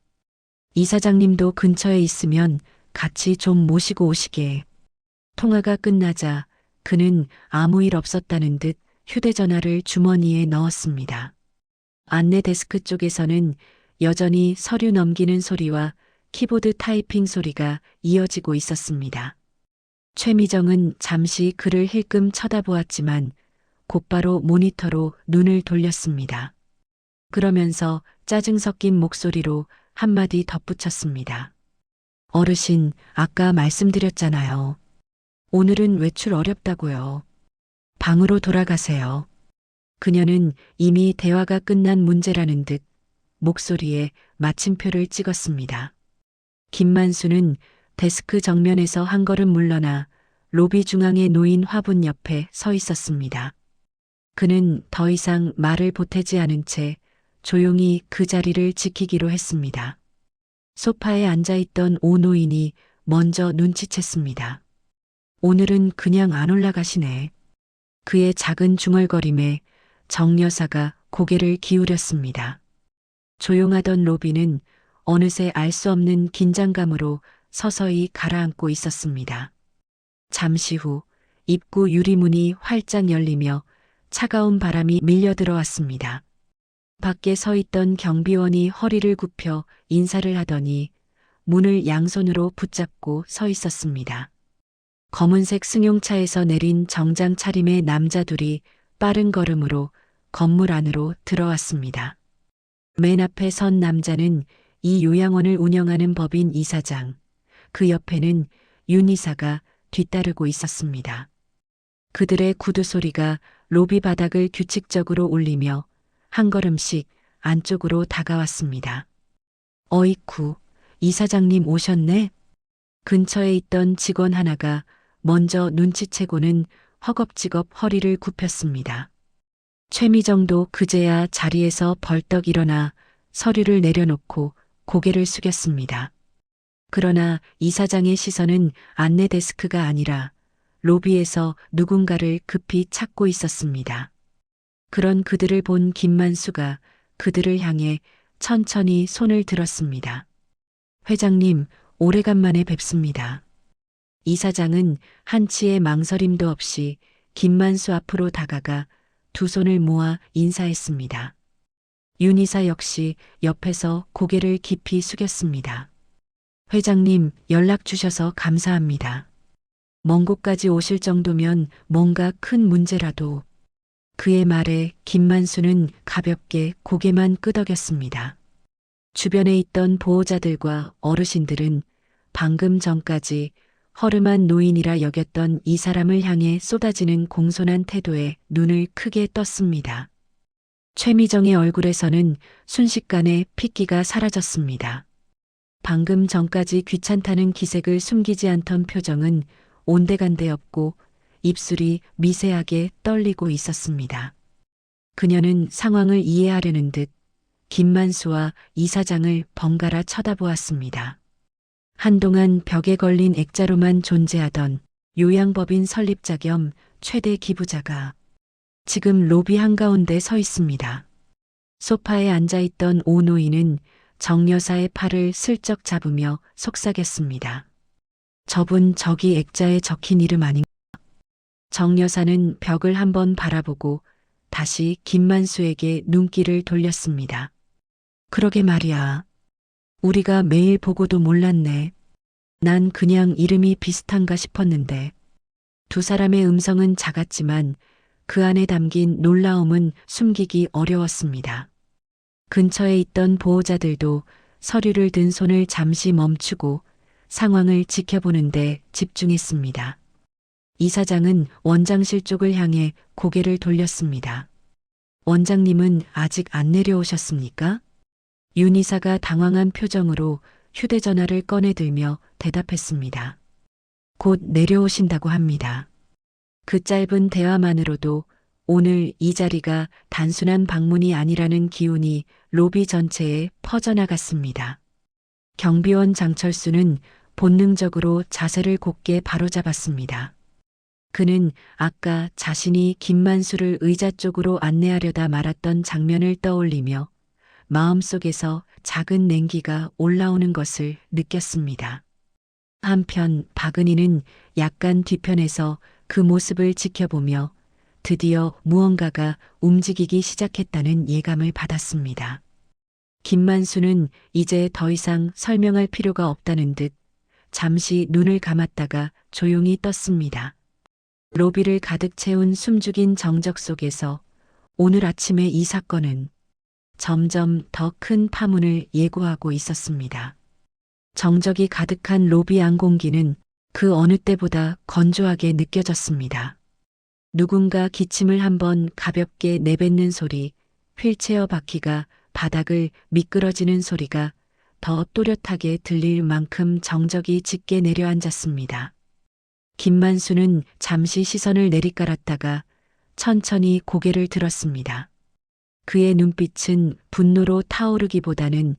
이사장님도 근처에 있으면 같이 좀 모시고 오시게. 통화가 끝나자 그는 아무 일 없었다는 듯 휴대전화를 주머니에 넣었습니다. 안내 데스크 쪽에서는 여전히 서류 넘기는 소리와 키보드 타이핑 소리가 이어지고 있었습니다. 최미정은 잠시 그를 힐끔 쳐다보았지만 곧바로 모니터로 눈을 돌렸습니다. 그러면서 짜증 섞인 목소리로 한마디 덧붙였습니다. 어르신, 아까 말씀드렸잖아요. 오늘은 외출 어렵다고요. 방으로 돌아가세요. 그녀는 이미 대화가 끝난 문제라는 듯 목소리에 마침표를 찍었습니다. 김만수는 데스크 정면에서 한 걸음 물러나 로비 중앙에 놓인 화분 옆에 서 있었습니다. 그는 더 이상 말을 보태지 않은 채 조용히 그 자리를 지키기로 했습니다. 소파에 앉아있던 오 노인이 먼저 눈치챘습니다. 오늘은 그냥 안 올라가시네. 그의 작은 중얼거림에 정 여사가 고개를 기울였습니다. 조용하던 로비는 어느새 알 수 없는 긴장감으로 서서히 가라앉고 있었습니다. 잠시 후 입구 유리문이 활짝 열리며 차가운 바람이 밀려 들어왔습니다. 밖에 서 있던 경비원이 허리를 굽혀 인사를 하더니 문을 양손으로 붙잡고 서 있었습니다. 검은색 승용차에서 내린 정장 차림의 남자 둘이 빠른 걸음으로 건물 안으로 들어왔습니다. 맨 앞에 선 남자는 이 요양원을 운영하는 법인 이사장, 그 옆에는 윤 이사가 뒤따르고 있었습니다. 그들의 구두 소리가 로비 바닥을 규칙적으로 울리며 한 걸음씩 안쪽으로 다가왔습니다. 어이쿠, 이사장님 오셨네? 근처에 있던 직원 하나가 먼저 눈치채고는 허겁지겁 허리를 굽혔습니다. 최미정도 그제야 자리에서 벌떡 일어나 서류를 내려놓고 고개를 숙였습니다. 그러나 이사장의 시선은 안내 데스크가 아니라 로비에서 누군가를 급히 찾고 있었습니다. 그런 그들을 본 김만수가 그들을 향해 천천히 손을 들었습니다. 회장님, 오래간만에 뵙습니다. 이사장은 한치의 망설임도 없이 김만수 앞으로 다가가 두 손을 모아 인사했습니다. 윤이사 역시 옆에서 고개를 깊이 숙였습니다. 회장님, 연락 주셔서 감사합니다. 먼 곳까지 오실 정도면 뭔가 큰 문제라도. 그의 말에 김만수는 가볍게 고개만 끄덕였습니다. 주변에 있던 보호자들과 어르신들은 방금 전까지 허름한 노인이라 여겼던 이 사람을 향해 쏟아지는 공손한 태도에 눈을 크게 떴습니다. 최미정의 얼굴에서는 순식간에 핏기가 사라졌습니다. 방금 전까지 귀찮다는 기색을 숨기지 않던 표정은 온데간데 없고 입술이 미세하게 떨리고 있었습니다. 그녀는 상황을 이해하려는 듯 김만수와 이사장을 번갈아 쳐다보았습니다. 한동안 벽에 걸린 액자로만 존재하던 요양법인 설립자 겸 최대 기부자가 지금 로비 한가운데 서 있습니다. 소파에 앉아있던 오 노인은 정 여사의 팔을 슬쩍 잡으며 속삭였습니다. 저분 저기 액자에 적힌 이름 아닌가? 정 여사는 벽을 한번 바라보고 다시 김만수에게 눈길을 돌렸습니다. 그러게 말이야. 우리가 매일 보고도 몰랐네. 난 그냥 이름이 비슷한가 싶었는데. 두 사람의 음성은 작았지만 그 안에 담긴 놀라움은 숨기기 어려웠습니다. 근처에 있던 보호자들도 서류를 든 손을 잠시 멈추고 상황을 지켜보는데 집중했습니다. 이사장은 원장실 쪽을 향해 고개를 돌렸습니다. 원장님은 아직 안 내려오셨습니까? 윤 이사가 당황한 표정으로 휴대전화를 꺼내들며 대답했습니다. 곧 내려오신다고 합니다. 그 짧은 대화만으로도 오늘 이 자리가 단순한 방문이 아니라는 기운이 로비 전체에 퍼져나갔습니다. 경비원 장철수는 본능적으로 자세를 곧게 바로잡았습니다. 그는 아까 자신이 김만수를 의자 쪽으로 안내하려다 말았던 장면을 떠올리며 마음속에서 작은 냉기가 올라오는 것을 느꼈습니다. 한편 박은희는 약간 뒤편에서 그 모습을 지켜보며 드디어 무언가가 움직이기 시작했다는 예감을 받았습니다. 김만수는 이제 더 이상 설명할 필요가 없다는 듯 잠시 눈을 감았다가 조용히 떴습니다. 로비를 가득 채운 숨죽인 정적 속에서 오늘 아침의 이 사건은 점점 더 큰 파문을 예고하고 있었습니다. 정적이 가득한 로비 안 공기는 그 어느 때보다 건조하게 느껴졌습니다. 누군가 기침을 한번 가볍게 내뱉는 소리, 휠체어 바퀴가 바닥을 미끄러지는 소리가 더 또렷하게 들릴 만큼 정적이 짙게 내려앉았습니다. 김만수는 잠시 시선을 내리깔았다가 천천히 고개를 들었습니다. 그의 눈빛은 분노로 타오르기보다는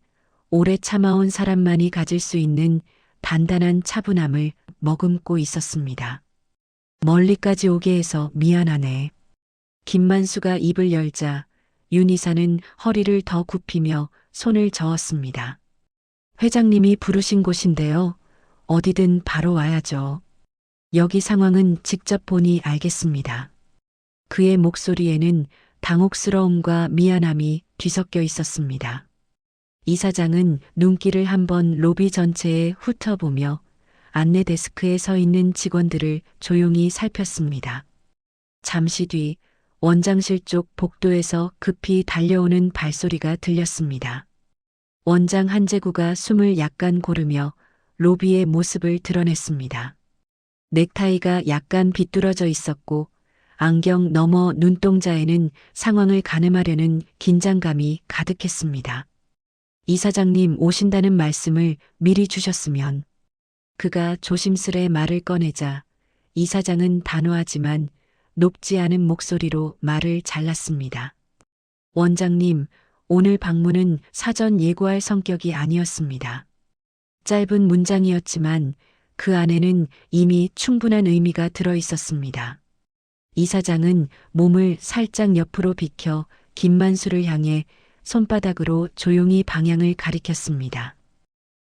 오래 참아온 사람만이 가질 수 있는 단단한 차분함을 머금고 있었습니다. 멀리까지 오게 해서 미안하네. 김만수가 입을 열자 윤 이사는 허리를 더 굽히며 손을 저었습니다. 회장님이 부르신 곳인데요. 어디든 바로 와야죠. 여기 상황은 직접 보니 알겠습니다. 그의 목소리에는 당혹스러움과 미안함이 뒤섞여 있었습니다. 이사장은 눈길을 한번 로비 전체에 훑어보며 안내 데스크에 서 있는 직원들을 조용히 살폈습니다. 잠시 뒤 원장실 쪽 복도에서 급히 달려오는 발소리가 들렸습니다. 원장 한재구가 숨을 약간 고르며 로비의 모습을 드러냈습니다. 넥타이가 약간 비뚤어져 있었고 안경 너머 눈동자에는 상황을 가늠하려는 긴장감이 가득했습니다. 이사장님 오신다는 말씀을 미리 주셨으면. 그가 조심스레 말을 꺼내자 이사장은 단호하지만 높지 않은 목소리로 말을 잘랐습니다. 원장님, 오늘 방문은 사전 예고할 성격이 아니었습니다. 짧은 문장이었지만 그 안에는 이미 충분한 의미가 들어 있었습니다. 이사장은 몸을 살짝 옆으로 비켜 김만수를 향해 손바닥으로 조용히 방향을 가리켰습니다.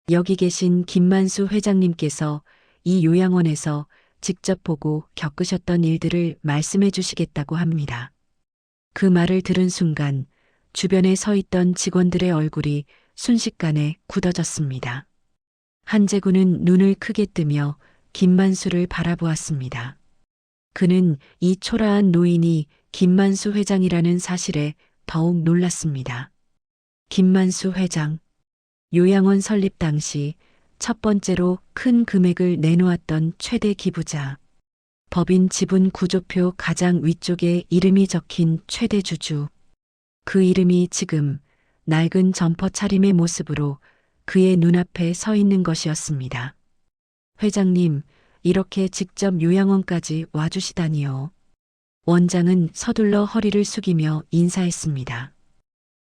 여기 계신 김만수 회장님께서 이 요양원에서 직접 보고 겪으셨던 일들을 말씀해 주시겠다고 합니다. 그 말을 들은 순간 주변에 서 있던 직원들의 얼굴이 순식간에 굳어졌습니다. 한재구는 눈을 크게 뜨며 김만수를 바라보았습니다. 그는 이 초라한 노인이 김만수 회장이라는 사실에 더욱 놀랐습니다. 김만수 회장. 요양원 설립 당시 첫 번째로 큰 금액을 내놓았던 최대 기부자. 법인 지분 구조표 가장 위쪽에 이름이 적힌 최대 주주. 그 이름이 지금 낡은 점퍼 차림의 모습으로 그의 눈앞에 서 있는 것이었습니다. 회장님, 이렇게 직접 요양원까지 와주시다니요. 원장은 서둘러 허리를 숙이며 인사했습니다.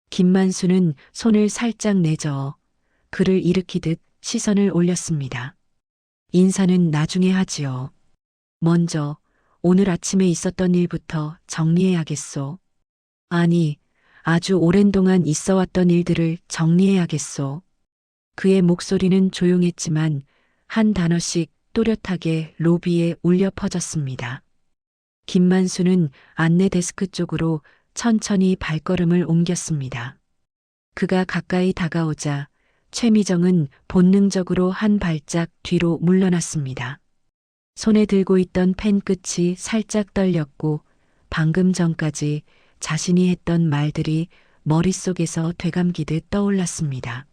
김만수는 손을 살짝 내저어 그를 일으키듯 시선을 올렸습니다. 인사는 나중에 하지요. 먼저 오늘 아침에 있었던 일부터 정리해야겠소. 아니, 아주 오랜 동안 있어왔던 일들을 정리해야겠소. 그의 목소리는 조용했지만 한 단어씩 또렷하게 로비에 울려 퍼졌습니다. 김만수는 안내 데스크 쪽으로 천천히 발걸음을 옮겼습니다. 그가 가까이 다가오자 최미정은 본능적으로 한 발짝 뒤로 물러났습니다. 손에 들고 있던 펜 끝이 살짝 떨렸고 방금 전까지 자신이 했던 말들이 머릿속에서 되감기듯 떠올랐습니다.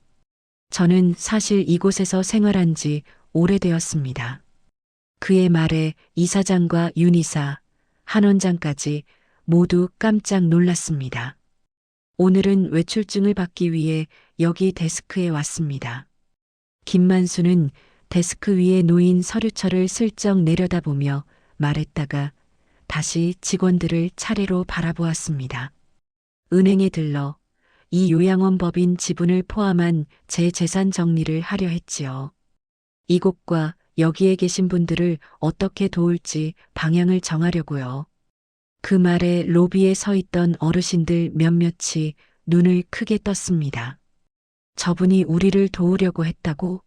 저는 사실 이곳에서 생활한 지 오래되었습니다. 그의 말에 이사장과 윤이사, 한 원장까지 모두 깜짝 놀랐습니다. 오늘은 외출증을 받기 위해 여기 데스크에 왔습니다. 김만수는 데스크 위에 놓인 서류철을 슬쩍 내려다보며 말했다가 다시 직원들을 차례로 바라보았습니다. 은행에 들러 이 요양원 법인 지분을 포함한 제 재산 정리를 하려 했지요. 이곳과 여기에 계신 분들을 어떻게 도울지 방향을 정하려고요. 그 말에 로비에 서 있던 어르신들 몇몇이 눈을 크게 떴습니다. 저분이 우리를 도우려고 했다고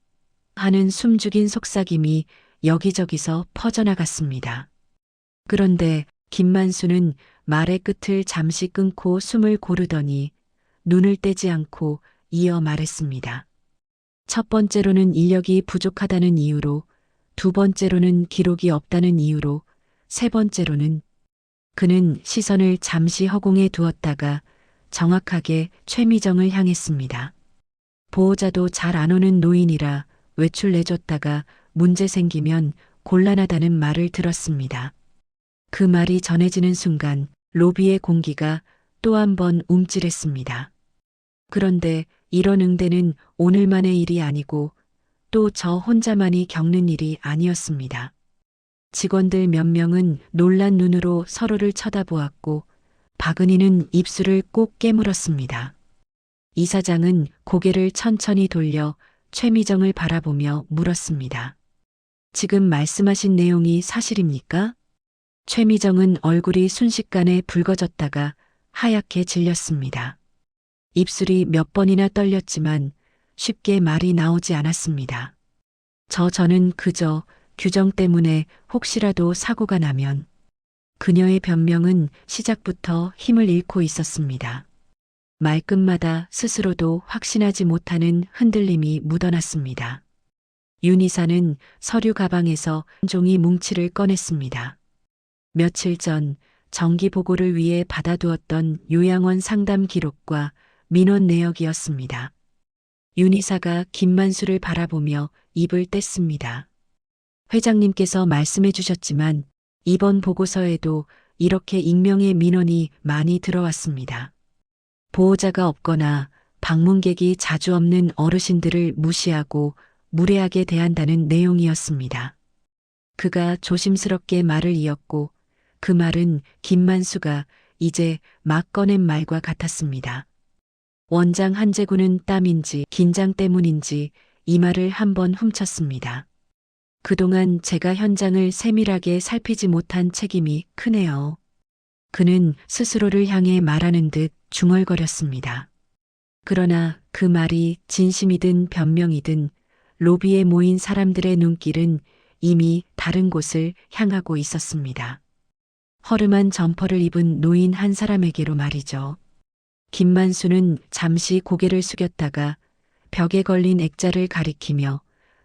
하는 숨죽인 속삭임이 여기저기서 퍼져나갔습니다. 그런데 김만수는 말의 끝을 잠시 끊고 숨을 고르더니 눈을 떼지 않고 이어 말했습니다. 첫 번째로는 인력이 부족하다는 이유로, 두 번째로는 기록이 없다는 이유로, 세 번째로는 그는 시선을 잠시 허공에 두었다가 정확하게 최미정을 향했습니다. 보호자도 잘 안 오는 노인이라 외출 내줬다가 문제 생기면 곤란하다는 말을 들었습니다. 그 말이 전해지는 순간 로비의 공기가 또 한 번 움찔했습니다. 그런데 이런 응대는 오늘만의 일이 아니고 또 저 혼자만이 겪는 일이 아니었습니다. 직원들 몇 명은 놀란 눈으로 서로를 쳐다보았고 박은희는 입술을 꼭 깨물었습니다. 이사장은 고개를 천천히 돌려 최미정을 바라보며 물었습니다. 지금 말씀하신 내용이 사실입니까? 최미정은 얼굴이 순식간에 붉어졌다가 하얗게 질렸습니다. 입술이 몇 번이나 떨렸지만 쉽게 말이 나오지 않았습니다. 저는 그저 규정 때문에 혹시라도 사고가 나면. 그녀의 변명은 시작부터 힘을 잃고 있었습니다. 말끝마다 스스로도 확신하지 못하는 흔들림이 묻어났습니다. 윤이사는 서류 가방에서 한 종이 뭉치를 꺼냈습니다. 며칠 전 정기 보고를 위해 받아두었던 요양원 상담 기록과 민원 내역이었습니다. 윤이사가 김만수를 바라보며 입을 뗐습니다. 회장님께서 말씀해 주셨지만 이번 보고서에도 이렇게 익명의 민원이 많이 들어왔습니다. 보호자가 없거나 방문객이 자주 없는 어르신들을 무시하고 무례하게 대한다는 내용이었습니다. 그가 조심스럽게 말을 이었고 그 말은 김만수가 이제 막 꺼낸 말과 같았습니다. 원장 한재구는 땀인지 긴장 때문인지 이 말을 한번 훔쳤습니다. 그동안 제가 현장을 세밀하게 살피지 못한 책임이 크네요. 그는 스스로를 향해 말하는 듯 중얼거렸습니다. 그러나 그 말이 진심이든 변명이든 로비에 모인 사람들의 눈길은 이미 다른 곳을 향하고 있었습니다. 허름한 점퍼를 입은 노인 한 사람에게로 말이죠. 김만수는 잠시 고개를 숙였다가 벽에 걸린 액자를 가리키며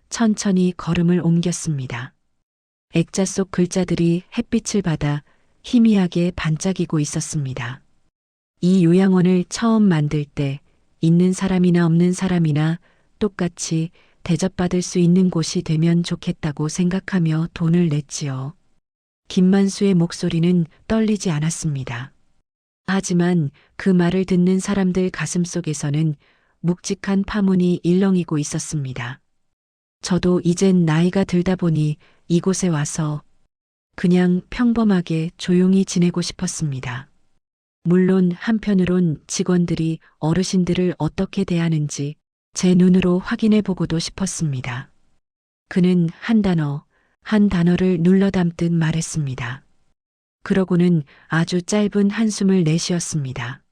천천히 걸음을 옮겼습니다. 액자 속 글자들이 햇빛을 받아 희미하게 반짝이고 있었습니다. 이 요양원을 처음 만들 때 있는 사람이나 없는 사람이나 똑같이 대접받을 수 있는 곳이 되면 좋겠다고 생각하며 돈을 냈지요. 김만수의 목소리는 떨리지 않았습니다. 하지만 그 말을 듣는 사람들 가슴속에서는 묵직한 파문이 일렁이고 있었습니다. 저도 이젠 나이가 들다 보니 이곳에 와서 그냥 평범하게 조용히 지내고 싶었습니다. 물론 한편으론 직원들이 어르신들을 어떻게 대하는지 제 눈으로 확인해 보고도 싶었습니다. 그는 한 단어를 눌러 담듯 말했습니다. 그러고는 아주 짧은 한숨을 내쉬었습니다.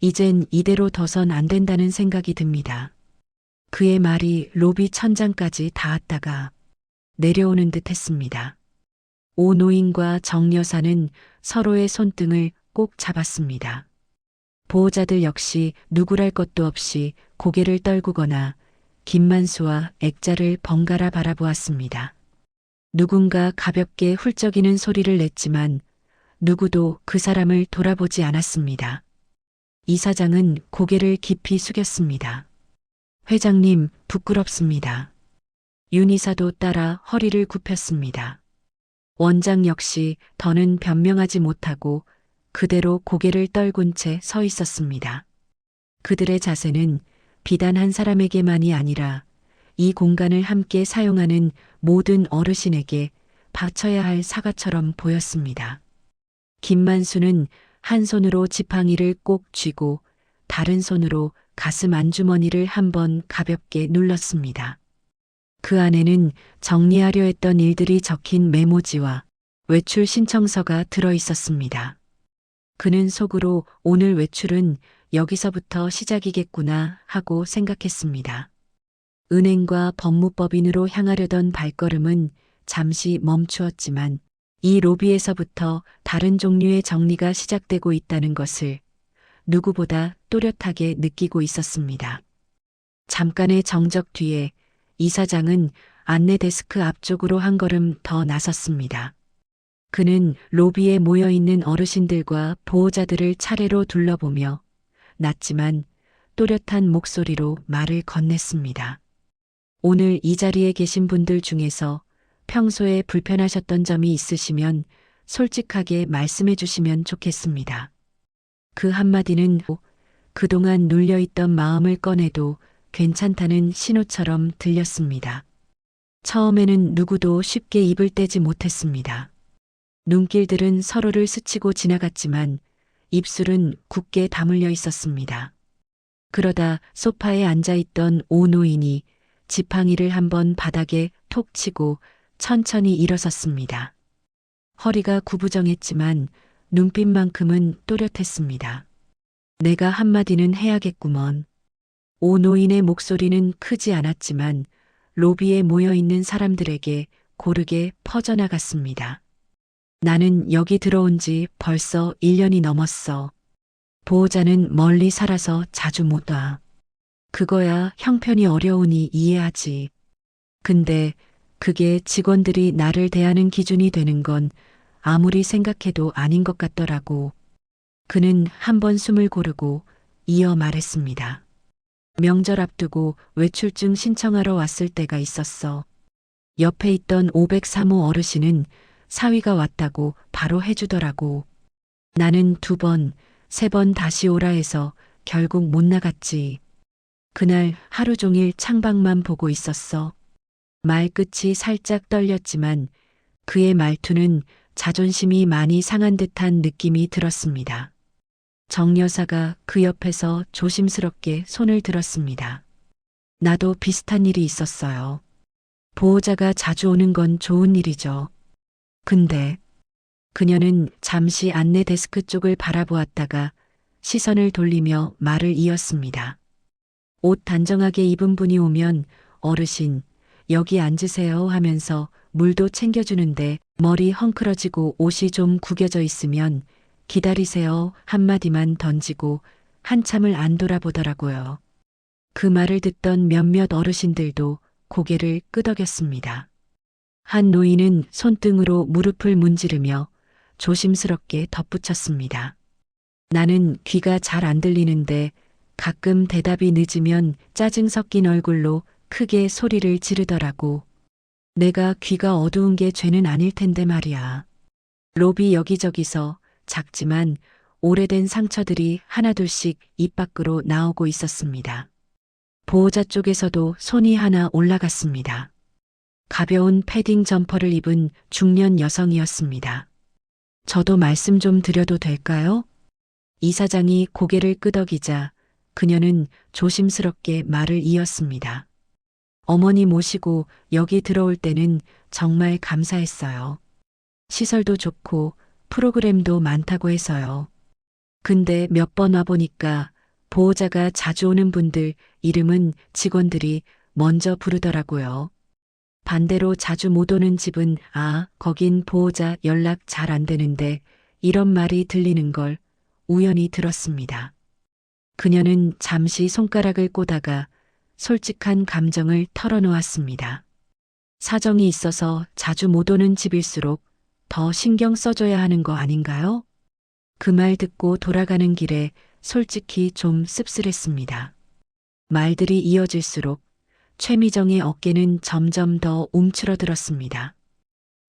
이젠 이대로 둬선 안 된다는 생각이 듭니다. 그의 말이 로비 천장까지 닿았다가 내려오는 듯 했습니다. 오 노인과 정 여사는 서로의 손등을 꼭 잡았습니다. 보호자들 역시 누구랄 것도 없이 고개를 떨구거나 김만수와 액자를 번갈아 바라보았습니다. 누군가 가볍게 훌쩍이는 소리를 냈지만 누구도 그 사람을 돌아보지 않았습니다. 이사장은 고개를 깊이 숙였습니다. 회장님, 부끄럽습니다. 윤 이사도 따라 허리를 굽혔습니다. 원장 역시 더는 변명하지 못하고 그대로 고개를 떨군 채 서 있었습니다. 그들의 자세는 비단 한 사람에게만이 아니라 이 공간을 함께 사용하는 모든 어르신에게 바쳐야 할 사과처럼 보였습니다. 김만수는 한 손으로 지팡이를 꼭 쥐고 다른 손으로 가슴 안주머니를 한번 가볍게 눌렀습니다. 그 안에는 정리하려 했던 일들이 적힌 메모지와 외출 신청서가 들어 있었습니다. 그는 속으로 오늘 외출은 여기서부터 시작이겠구나 하고 생각했습니다. 은행과 법무법인으로 향하려던 발걸음은 잠시 멈추었지만 이 로비에서부터 다른 종류의 정리가 시작되고 있다는 것을 누구보다 또렷하게 느끼고 있었습니다. 잠깐의 정적 뒤에 이사장은 안내 데스크 앞쪽으로 한 걸음 더 나섰습니다. 그는 로비에 모여있는 어르신들과 보호자들을 차례로 둘러보며 낮지만 또렷한 목소리로 말을 건넸습니다. 오늘 이 자리에 계신 분들 중에서 평소에 불편하셨던 점이 있으시면 솔직하게 말씀해 주시면 좋겠습니다. 그 한마디는 그동안 눌려있던 마음을 꺼내도 괜찮다는 신호처럼 들렸습니다. 처음에는 누구도 쉽게 입을 떼지 못했습니다. 눈길들은 서로를 스치고 지나갔지만 입술은 굳게 다물려 있었습니다. 그러다 소파에 앉아있던 오 노인이 지팡이를 한번 바닥에 톡 치고 천천히 일어섰습니다. 허리가 구부정했지만 눈빛만큼은 또렷했습니다. 내가 한마디는 해야겠구먼. 오 노인의 목소리는 크지 않았지만 로비에 모여있는 사람들에게 고르게 퍼져나갔습니다. 나는 여기 들어온 지 벌써 1년이 넘었어. 보호자는 멀리 살아서 자주 못 와. 그거야 형편이 어려우니 이해하지. 근데 그게 직원들이 나를 대하는 기준이 되는 건 아무리 생각해도 아닌 것 같더라고. 그는 한번 숨을 고르고 이어 말했습니다. 명절 앞두고 외출증 신청하러 왔을 때가 있었어. 옆에 있던 503호 어르신은 사위가 왔다고 바로 해주더라고. 나는 2번, 3번 다시 오라 해서 결국 못 나갔지. 그날 하루 종일 창밖만 보고 있었어. 말끝이 살짝 떨렸지만 그의 말투는 자존심이 많이 상한 듯한 느낌이 들었습니다. 정 여사가 그 옆에서 조심스럽게 손을 들었습니다. 나도 비슷한 일이 있었어요. 보호자가 자주 오는 건 좋은 일이죠. 근데 그녀는 잠시 안내 데스크 쪽을 바라보았다가 시선을 돌리며 말을 이었습니다. 옷 단정하게 입은 분이 오면 어르신, 여기 앉으세요 하면서 물도 챙겨주는데 머리 헝클어지고 옷이 좀 구겨져 있으면 기다리세요 한마디만 던지고 한참을 안 돌아보더라고요. 그 말을 듣던 몇몇 어르신들도 고개를 끄덕였습니다. 한 노인은 손등으로 무릎을 문지르며 조심스럽게 덧붙였습니다. 나는 귀가 잘 안 들리는데 가끔 대답이 늦으면 짜증 섞인 얼굴로 크게 소리를 지르더라고. 내가 귀가 어두운 게 죄는 아닐 텐데 말이야. 로비 여기저기서 작지만 오래된 상처들이 하나둘씩 입 밖으로 나오고 있었습니다. 보호자 쪽에서도 손이 하나 올라갔습니다. 가벼운 패딩 점퍼를 입은 중년 여성이었습니다. 저도 말씀 좀 드려도 될까요? 이사장이 고개를 끄덕이자 그녀는 조심스럽게 말을 이었습니다. 어머니 모시고 여기 들어올 때는 정말 감사했어요. 시설도 좋고 프로그램도 많다고 해서요. 근데 몇 번 와보니까 보호자가 자주 오는 분들 이름은 직원들이 먼저 부르더라고요. 반대로 자주 못 오는 집은 거긴 보호자 연락 잘 안 되는데 이런 말이 들리는 걸 우연히 들었습니다. 그녀는 잠시 손가락을 꼬다가 솔직한 감정을 털어놓았습니다. 사정이 있어서 자주 못 오는 집일수록 더 신경 써줘야 하는 거 아닌가요? 그 말 듣고 돌아가는 길에 솔직히 좀 씁쓸했습니다. 말들이 이어질수록 최미정의 어깨는 점점 더 움츠러들었습니다.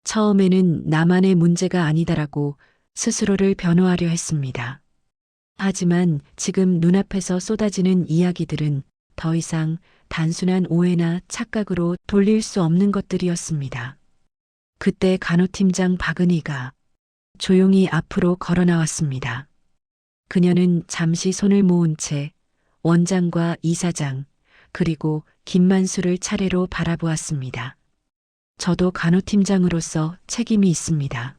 처음에는 나만의 문제가 아니다라고 스스로를 변호하려 했습니다. 하지만 지금 눈앞에서 쏟아지는 이야기들은 더 이상 단순한 오해나 착각으로 돌릴 수 없는 것들이었습니다. 그때 간호팀장 박은희가 조용히 앞으로 걸어 나왔습니다. 그녀는 잠시 손을 모은 채 원장과 이사장, 그리고 김만수를 차례로 바라보았습니다. 저도 간호팀장으로서 책임이 있습니다.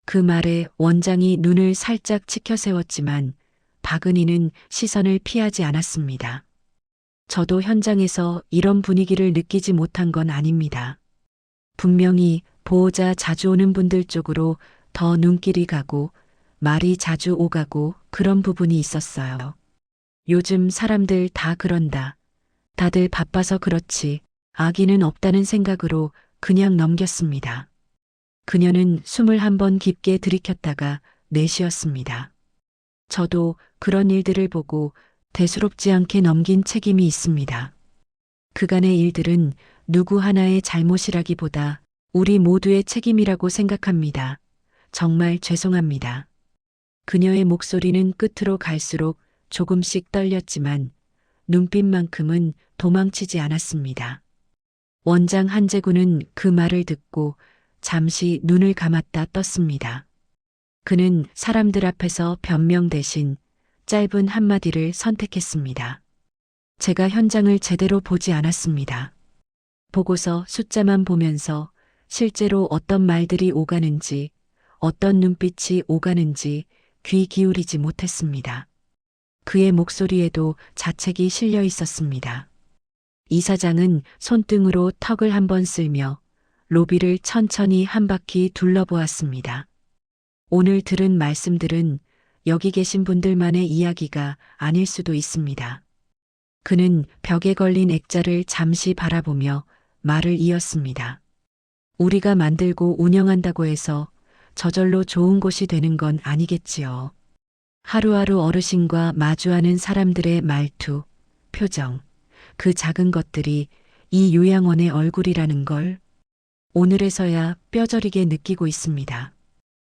그 말에 원장이 눈을 살짝 치켜 세웠지만 박은희는 시선을 피하지 않았습니다. 저도 현장에서 이런 분위기를 느끼지 못한 건 아닙니다. 분명히 보호자 자주 오는 분들 쪽으로 더 눈길이 가고 말이 자주 오가고 그런 부분이 있었어요. 요즘 사람들 다 그런다. 다들 바빠서 그렇지 악의는 없다는 생각으로 그냥 넘겼습니다. 그녀는 숨을 한번 깊게 들이켰다가 내쉬었습니다. 저도 그런 일들을 보고 대수롭지 않게 넘긴 책임이 있습니다. 그간의 일들은 누구 하나의 잘못이라기보다 우리 모두의 책임이라고 생각합니다. 정말 죄송합니다. 그녀의 목소리는 끝으로 갈수록 조금씩 떨렸지만 눈빛만큼은 도망치지 않았습니다. 원장 한재구는 그 말을 듣고 잠시 눈을 감았다 떴습니다. 그는 사람들 앞에서 변명 대신 짧은 한마디를 선택했습니다. 제가 현장을 제대로 보지 않았습니다. 보고서 숫자만 보면서 실제로 어떤 말들이 오가는지, 어떤 눈빛이 오가는지 귀 기울이지 못했습니다. 그의 목소리에도 자책이 실려 있었습니다. 이사장은 손등으로 턱을 한번 쓸며 로비를 천천히 한 바퀴 둘러보았습니다. 오늘 들은 말씀들은 여기 계신 분들만의 이야기가 아닐 수도 있습니다. 그는 벽에 걸린 액자를 잠시 바라보며 말을 이었습니다. 우리가 만들고 운영한다고 해서 저절로 좋은 곳이 되는 건 아니겠지요. 하루하루 어르신과 마주하는 사람들의 말투, 표정, 그 작은 것들이 이 요양원의 얼굴이라는 걸 오늘에서야 뼈저리게 느끼고 있습니다.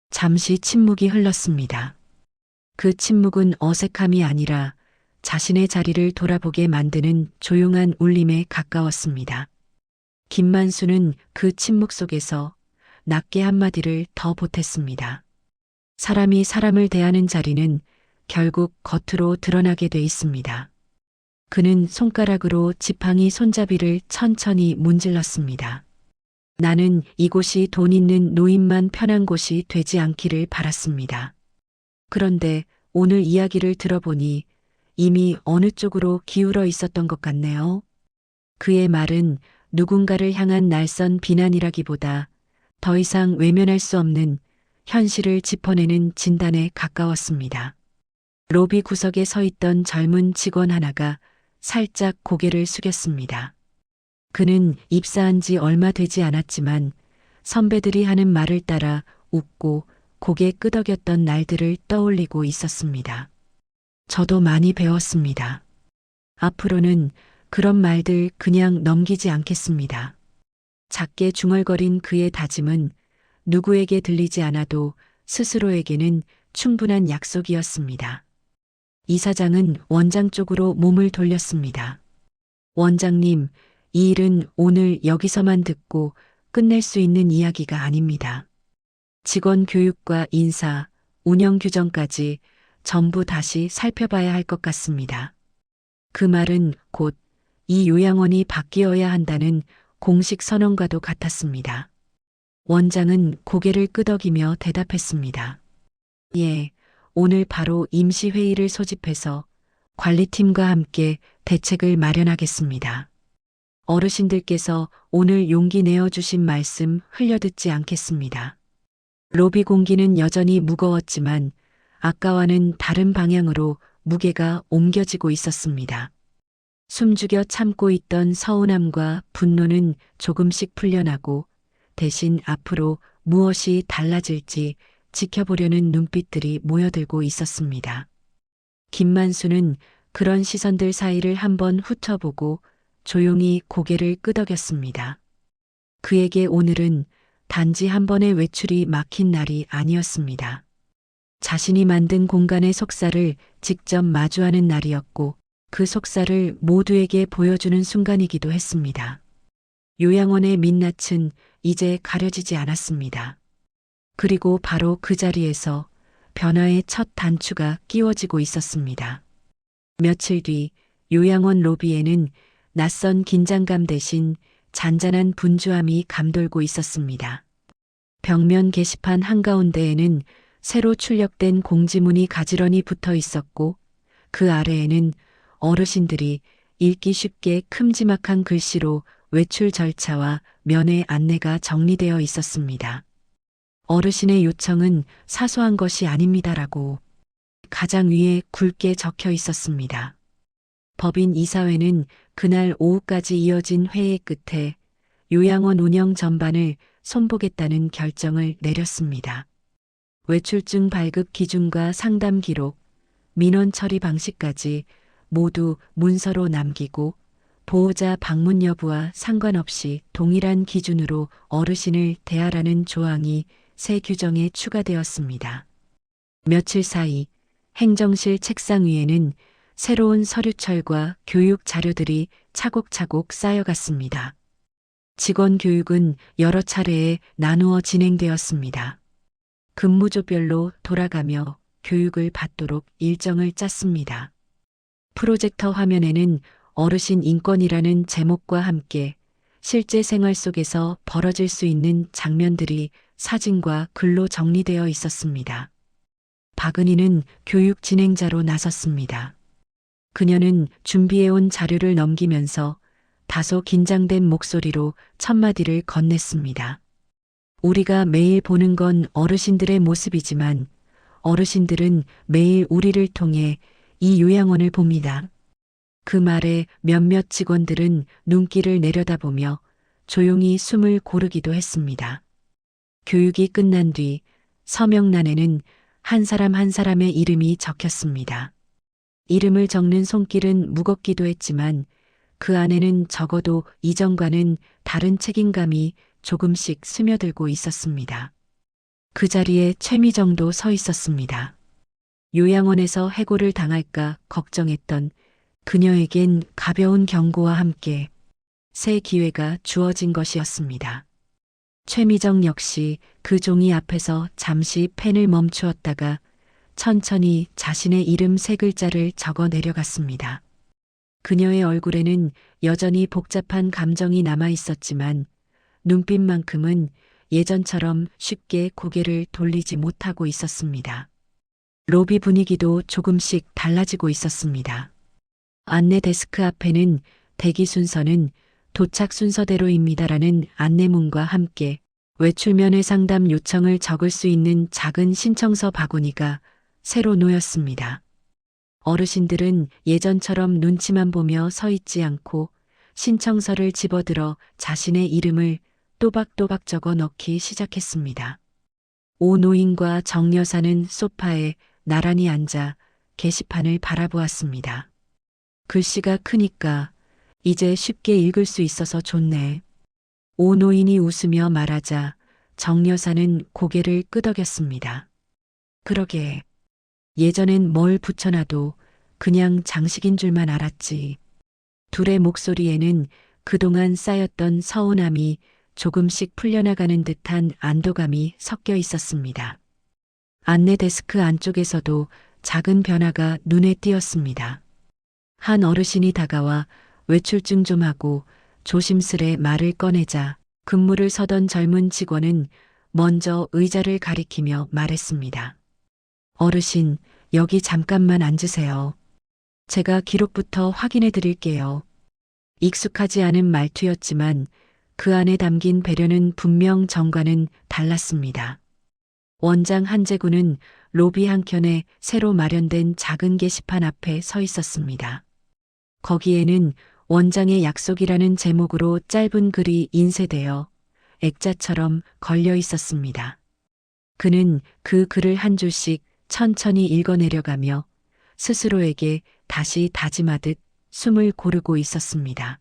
잠시 침묵이 흘렀습니다. 그 침묵은 어색함이 아니라 자신의 자리를 돌아보게 만드는 조용한 울림에 가까웠습니다. 김만수는 그 침묵 속에서 낮게 한마디를 더 보탰습니다. 사람이 사람을 대하는 자리는 결국 겉으로 드러나게 돼 있습니다. 그는 손가락으로 지팡이 손잡이를 천천히 문질렀습니다. 나는 이곳이 돈 있는 노인만 편한 곳이 되지 않기를 바랐습니다. 그런데 오늘 이야기를 들어보니 이미 어느 쪽으로 기울어 있었던 것 같네요. 그의 말은 누군가를 향한 날선 비난이라기보다 더 이상 외면할 수 없는 현실을 짚어내는 진단에 가까웠습니다. 로비 구석에 서 있던 젊은 직원 하나가 살짝 고개를 숙였습니다. 그는 입사한 지 얼마 되지 않았지만 선배들이 하는 말을 따라 웃고 고개 끄덕였던 날들을 떠올리고 있었습니다. 저도 많이 배웠습니다. 앞으로는 그런 말들 그냥 넘기지 않겠습니다. 작게 중얼거린 그의 다짐은 누구에게 들리지 않아도 스스로에게는 충분한 약속이었습니다. 이사장은 원장 쪽으로 몸을 돌렸습니다. 원장님, 이 일은 오늘 여기서만 듣고 끝낼 수 있는 이야기가 아닙니다. 직원 교육과 인사, 운영 규정까지 전부 다시 살펴봐야 할 것 같습니다. 그 말은 곧 이 요양원이 바뀌어야 한다는 공식 선언과도 같았습니다. 원장은 고개를 끄덕이며 대답했습니다. 예, 오늘 바로 임시회의를 소집해서 관리팀과 함께 대책을 마련하겠습니다. 어르신들께서 오늘 용기 내어주신 말씀 흘려듣지 않겠습니다. 로비 공기는 여전히 무거웠지만 아까와는 다른 방향으로 무게가 옮겨지고 있었습니다. 숨죽여 참고 있던 서운함과 분노는 조금씩 풀려나고 대신 앞으로 무엇이 달라질지 지켜보려는 눈빛들이 모여들고 있었습니다. 김만수는 그런 시선들 사이를 한번 훑어보고 조용히 고개를 끄덕였습니다. 그에게 오늘은 단지 한 번의 외출이 막힌 날이 아니었습니다. 자신이 만든 공간의 속살을 직접 마주하는 날이었고 그 속살을 모두에게 보여주는 순간이기도 했습니다. 요양원의 민낯은 이제 가려지지 않았습니다. 그리고 바로 그 자리에서 변화의 첫 단추가 끼워지고 있었습니다. 며칠 뒤 요양원 로비에는 낯선 긴장감 대신 잔잔한 분주함이 감돌고 있었습니다. 벽면 게시판 한가운데에는 새로 출력된 공지문이 가지런히 붙어 있었고 그 아래에는 어르신들이 읽기 쉽게 큼지막한 글씨로 외출 절차와 면회 안내가 정리되어 있었습니다. 어르신의 요청은 사소한 것이 아닙니다라고 가장 위에 굵게 적혀 있었습니다. 법인 이사회는 그날 오후까지 이어진 회의 끝에 요양원 운영 전반을 손보겠다는 결정을 내렸습니다. 외출증 발급 기준과 상담 기록, 민원 처리 방식까지 모두 문서로 남기고 보호자 방문 여부와 상관없이 동일한 기준으로 어르신을 대하라는 조항이 새 규정에 추가되었습니다. 며칠 사이 행정실 책상 위에는 새로운 서류철과 교육 자료들이 차곡차곡 쌓여갔습니다. 직원 교육은 여러 차례에 나누어 진행되었습니다. 근무조별로 돌아가며 교육을 받도록 일정을 짰습니다. 프로젝터 화면에는 어르신 인권이라는 제목과 함께 실제 생활 속에서 벌어질 수 있는 장면들이 사진과 글로 정리되어 있었습니다. 박은희는 교육 진행자로 나섰습니다. 그녀는 준비해온 자료를 넘기면서 다소 긴장된 목소리로 첫마디를 건넸습니다. 우리가 매일 보는 건 어르신들의 모습이지만 어르신들은 매일 우리를 통해 이 요양원을 봅니다. 그 말에 몇몇 직원들은 눈길을 내려다보며 조용히 숨을 고르기도 했습니다. 교육이 끝난 뒤 서명란에는 한 사람 한 사람의 이름이 적혔습니다. 이름을 적는 손길은 무겁기도 했지만 그 안에는 적어도 이전과는 다른 책임감이 조금씩 스며들고 있었습니다. 그 자리에 최미정도 서 있었습니다. 요양원에서 해고를 당할까 걱정했던 그녀에겐 가벼운 경고와 함께 새 기회가 주어진 것이었습니다. 최미정 역시 그 종이 앞에서 잠시 펜을 멈추었다가 천천히 자신의 이름 세 글자를 적어 내려갔습니다. 그녀의 얼굴에는 여전히 복잡한 감정이 남아 있었지만 눈빛만큼은 예전처럼 쉽게 고개를 돌리지 못하고 있었습니다. 로비 분위기도 조금씩 달라지고 있었습니다. 안내 데스크 앞에는 대기 순서는 도착 순서대로입니다라는 안내문과 함께 외출면회 상담 요청을 적을 수 있는 작은 신청서 바구니가 새로 놓였습니다. 어르신들은 예전처럼 눈치만 보며 서 있지 않고 신청서를 집어들어 자신의 이름을 또박또박 적어 넣기 시작했습니다. 오 노인과 정 여사는 소파에 나란히 앉아 게시판을 바라보았습니다. 글씨가 크니까 이제 쉽게 읽을 수 있어서 좋네. 오 노인이 웃으며 말하자 정 여사는 고개를 끄덕였습니다. 그러게. 예전엔 뭘 붙여놔도 그냥 장식인 줄만 알았지. 둘의 목소리에는 그동안 쌓였던 서운함이 조금씩 풀려나가는 듯한 안도감이 섞여 있었습니다. 안내 데스크 안쪽에서도 작은 변화가 눈에 띄었습니다. 한 어르신이 다가와 외출증 좀 하고 조심스레 말을 꺼내자 근무를 서던 젊은 직원은 먼저 의자를 가리키며 말했습니다. 어르신, 여기 잠깐만 앉으세요. 제가 기록부터 확인해 드릴게요. 익숙하지 않은 말투였지만 그 안에 담긴 배려는 분명 전과는 달랐습니다. 원장 한재구는 로비 한켠에 새로 마련된 작은 게시판 앞에 서 있었습니다. 거기에는 원장의 약속이라는 제목으로 짧은 글이 인쇄되어 액자처럼 걸려 있었습니다. 그는 그 글을 한 줄씩 천천히 읽어내려가며 스스로에게 다시 다짐하듯 숨을 고르고 있었습니다.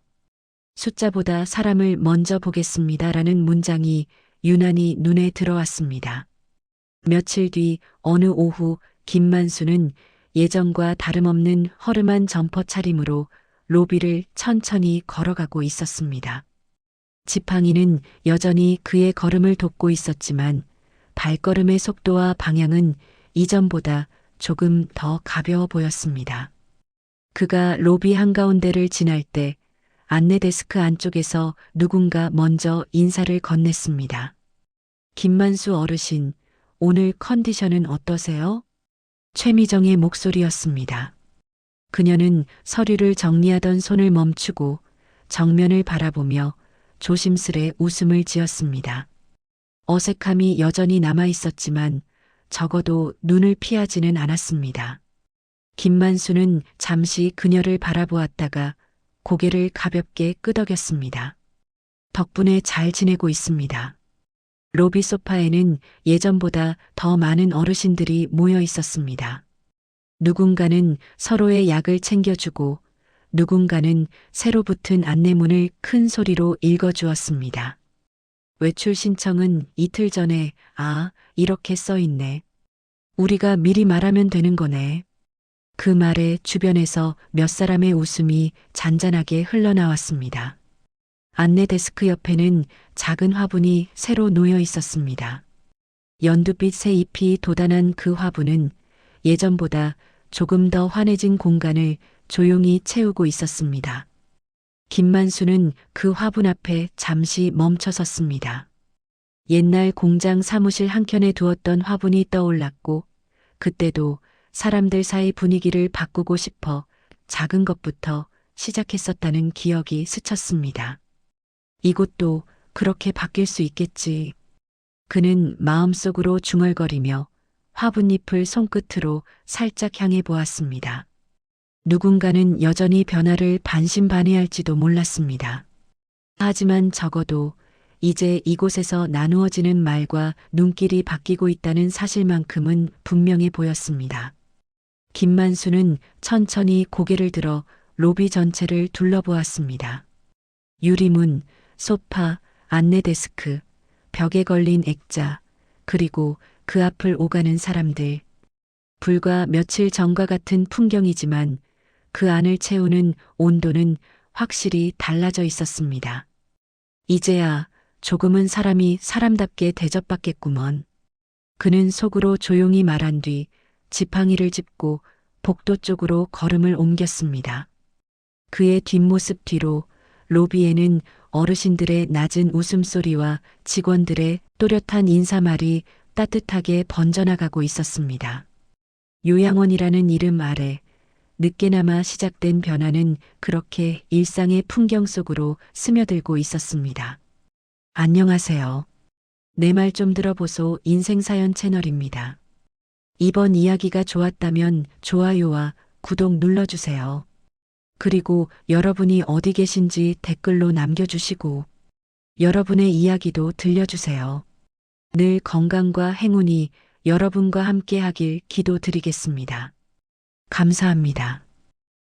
숫자보다 사람을 먼저 보겠습니다라는 문장이 유난히 눈에 들어왔습니다. 며칠 뒤 어느 오후 김만수는 예전과 다름없는 허름한 점퍼 차림으로 로비를 천천히 걸어가고 있었습니다. 지팡이는 여전히 그의 걸음을 돕고 있었지만 발걸음의 속도와 방향은 이전보다 조금 더 가벼워 보였습니다. 그가 로비 한가운데를 지날 때 안내 데스크 안쪽에서 누군가 먼저 인사를 건넸습니다. 김만수 어르신, 오늘 컨디션은 어떠세요? 최미정의 목소리였습니다. 그녀는 서류를 정리하던 손을 멈추고 정면을 바라보며 조심스레 웃음을 지었습니다. 어색함이 여전히 남아 있었지만 적어도 눈을 피하지는 않았습니다. 김만수는 잠시 그녀를 바라보았다가 고개를 가볍게 끄덕였습니다. 덕분에 잘 지내고 있습니다. 로비 소파에는 예전보다 더 많은 어르신들이 모여 있었습니다. 누군가는 서로의 약을 챙겨주고 누군가는 새로 붙은 안내문을 큰 소리로 읽어주었습니다. 외출 신청은 이틀 전에 이렇게 써 있네. 우리가 미리 말하면 되는 거네. 그 말에 주변에서 몇 사람의 웃음이 잔잔하게 흘러나왔습니다. 안내 데스크 옆에는 작은 화분이 새로 놓여 있었습니다. 연두빛 새 잎이 돋아난 그 화분은 예전보다 조금 더 환해진 공간을 조용히 채우고 있었습니다. 김만수는 그 화분 앞에 잠시 멈춰 섰습니다. 옛날 공장 사무실 한켠에 두었던 화분이 떠올랐고 그때도 사람들 사이 분위기를 바꾸고 싶어 작은 것부터 시작했었다는 기억이 스쳤습니다. 이곳도 그렇게 바뀔 수 있겠지. 그는 마음속으로 중얼거리며 화분잎을 손끝으로 살짝 향해 보았습니다. 누군가는 여전히 변화를 반신반의할지도 몰랐습니다. 하지만 적어도 이제 이곳에서 나누어지는 말과 눈길이 바뀌고 있다는 사실만큼은 분명해 보였습니다. 김만수는 천천히 고개를 들어 로비 전체를 둘러보았습니다. 유리문, 소파, 안내 데스크, 벽에 걸린 액자, 그리고 그 앞을 오가는 사람들. 불과 며칠 전과 같은 풍경이지만 그 안을 채우는 온도는 확실히 달라져 있었습니다. 이제야 조금은 사람이 사람답게 대접받겠구먼. 그는 속으로 조용히 말한 뒤 지팡이를 짚고 복도 쪽으로 걸음을 옮겼습니다. 그의 뒷모습 뒤로 로비에는 어르신들의 낮은 웃음소리와 직원들의 또렷한 인사말이 따뜻하게 번져나가고 있었습니다. 요양원이라는 이름 아래 늦게나마 시작된 변화는 그렇게 일상의 풍경 속으로 스며들고 있었습니다. 안녕하세요. 내 말 좀 들어보소 인생사연 채널입니다. 이번 이야기가 좋았다면 좋아요와 구독 눌러주세요. 그리고 여러분이 어디 계신지 댓글로 남겨주시고 여러분의 이야기도 들려주세요. 늘 건강과 행운이 여러분과 함께 하길 기도드리겠습니다. 감사합니다.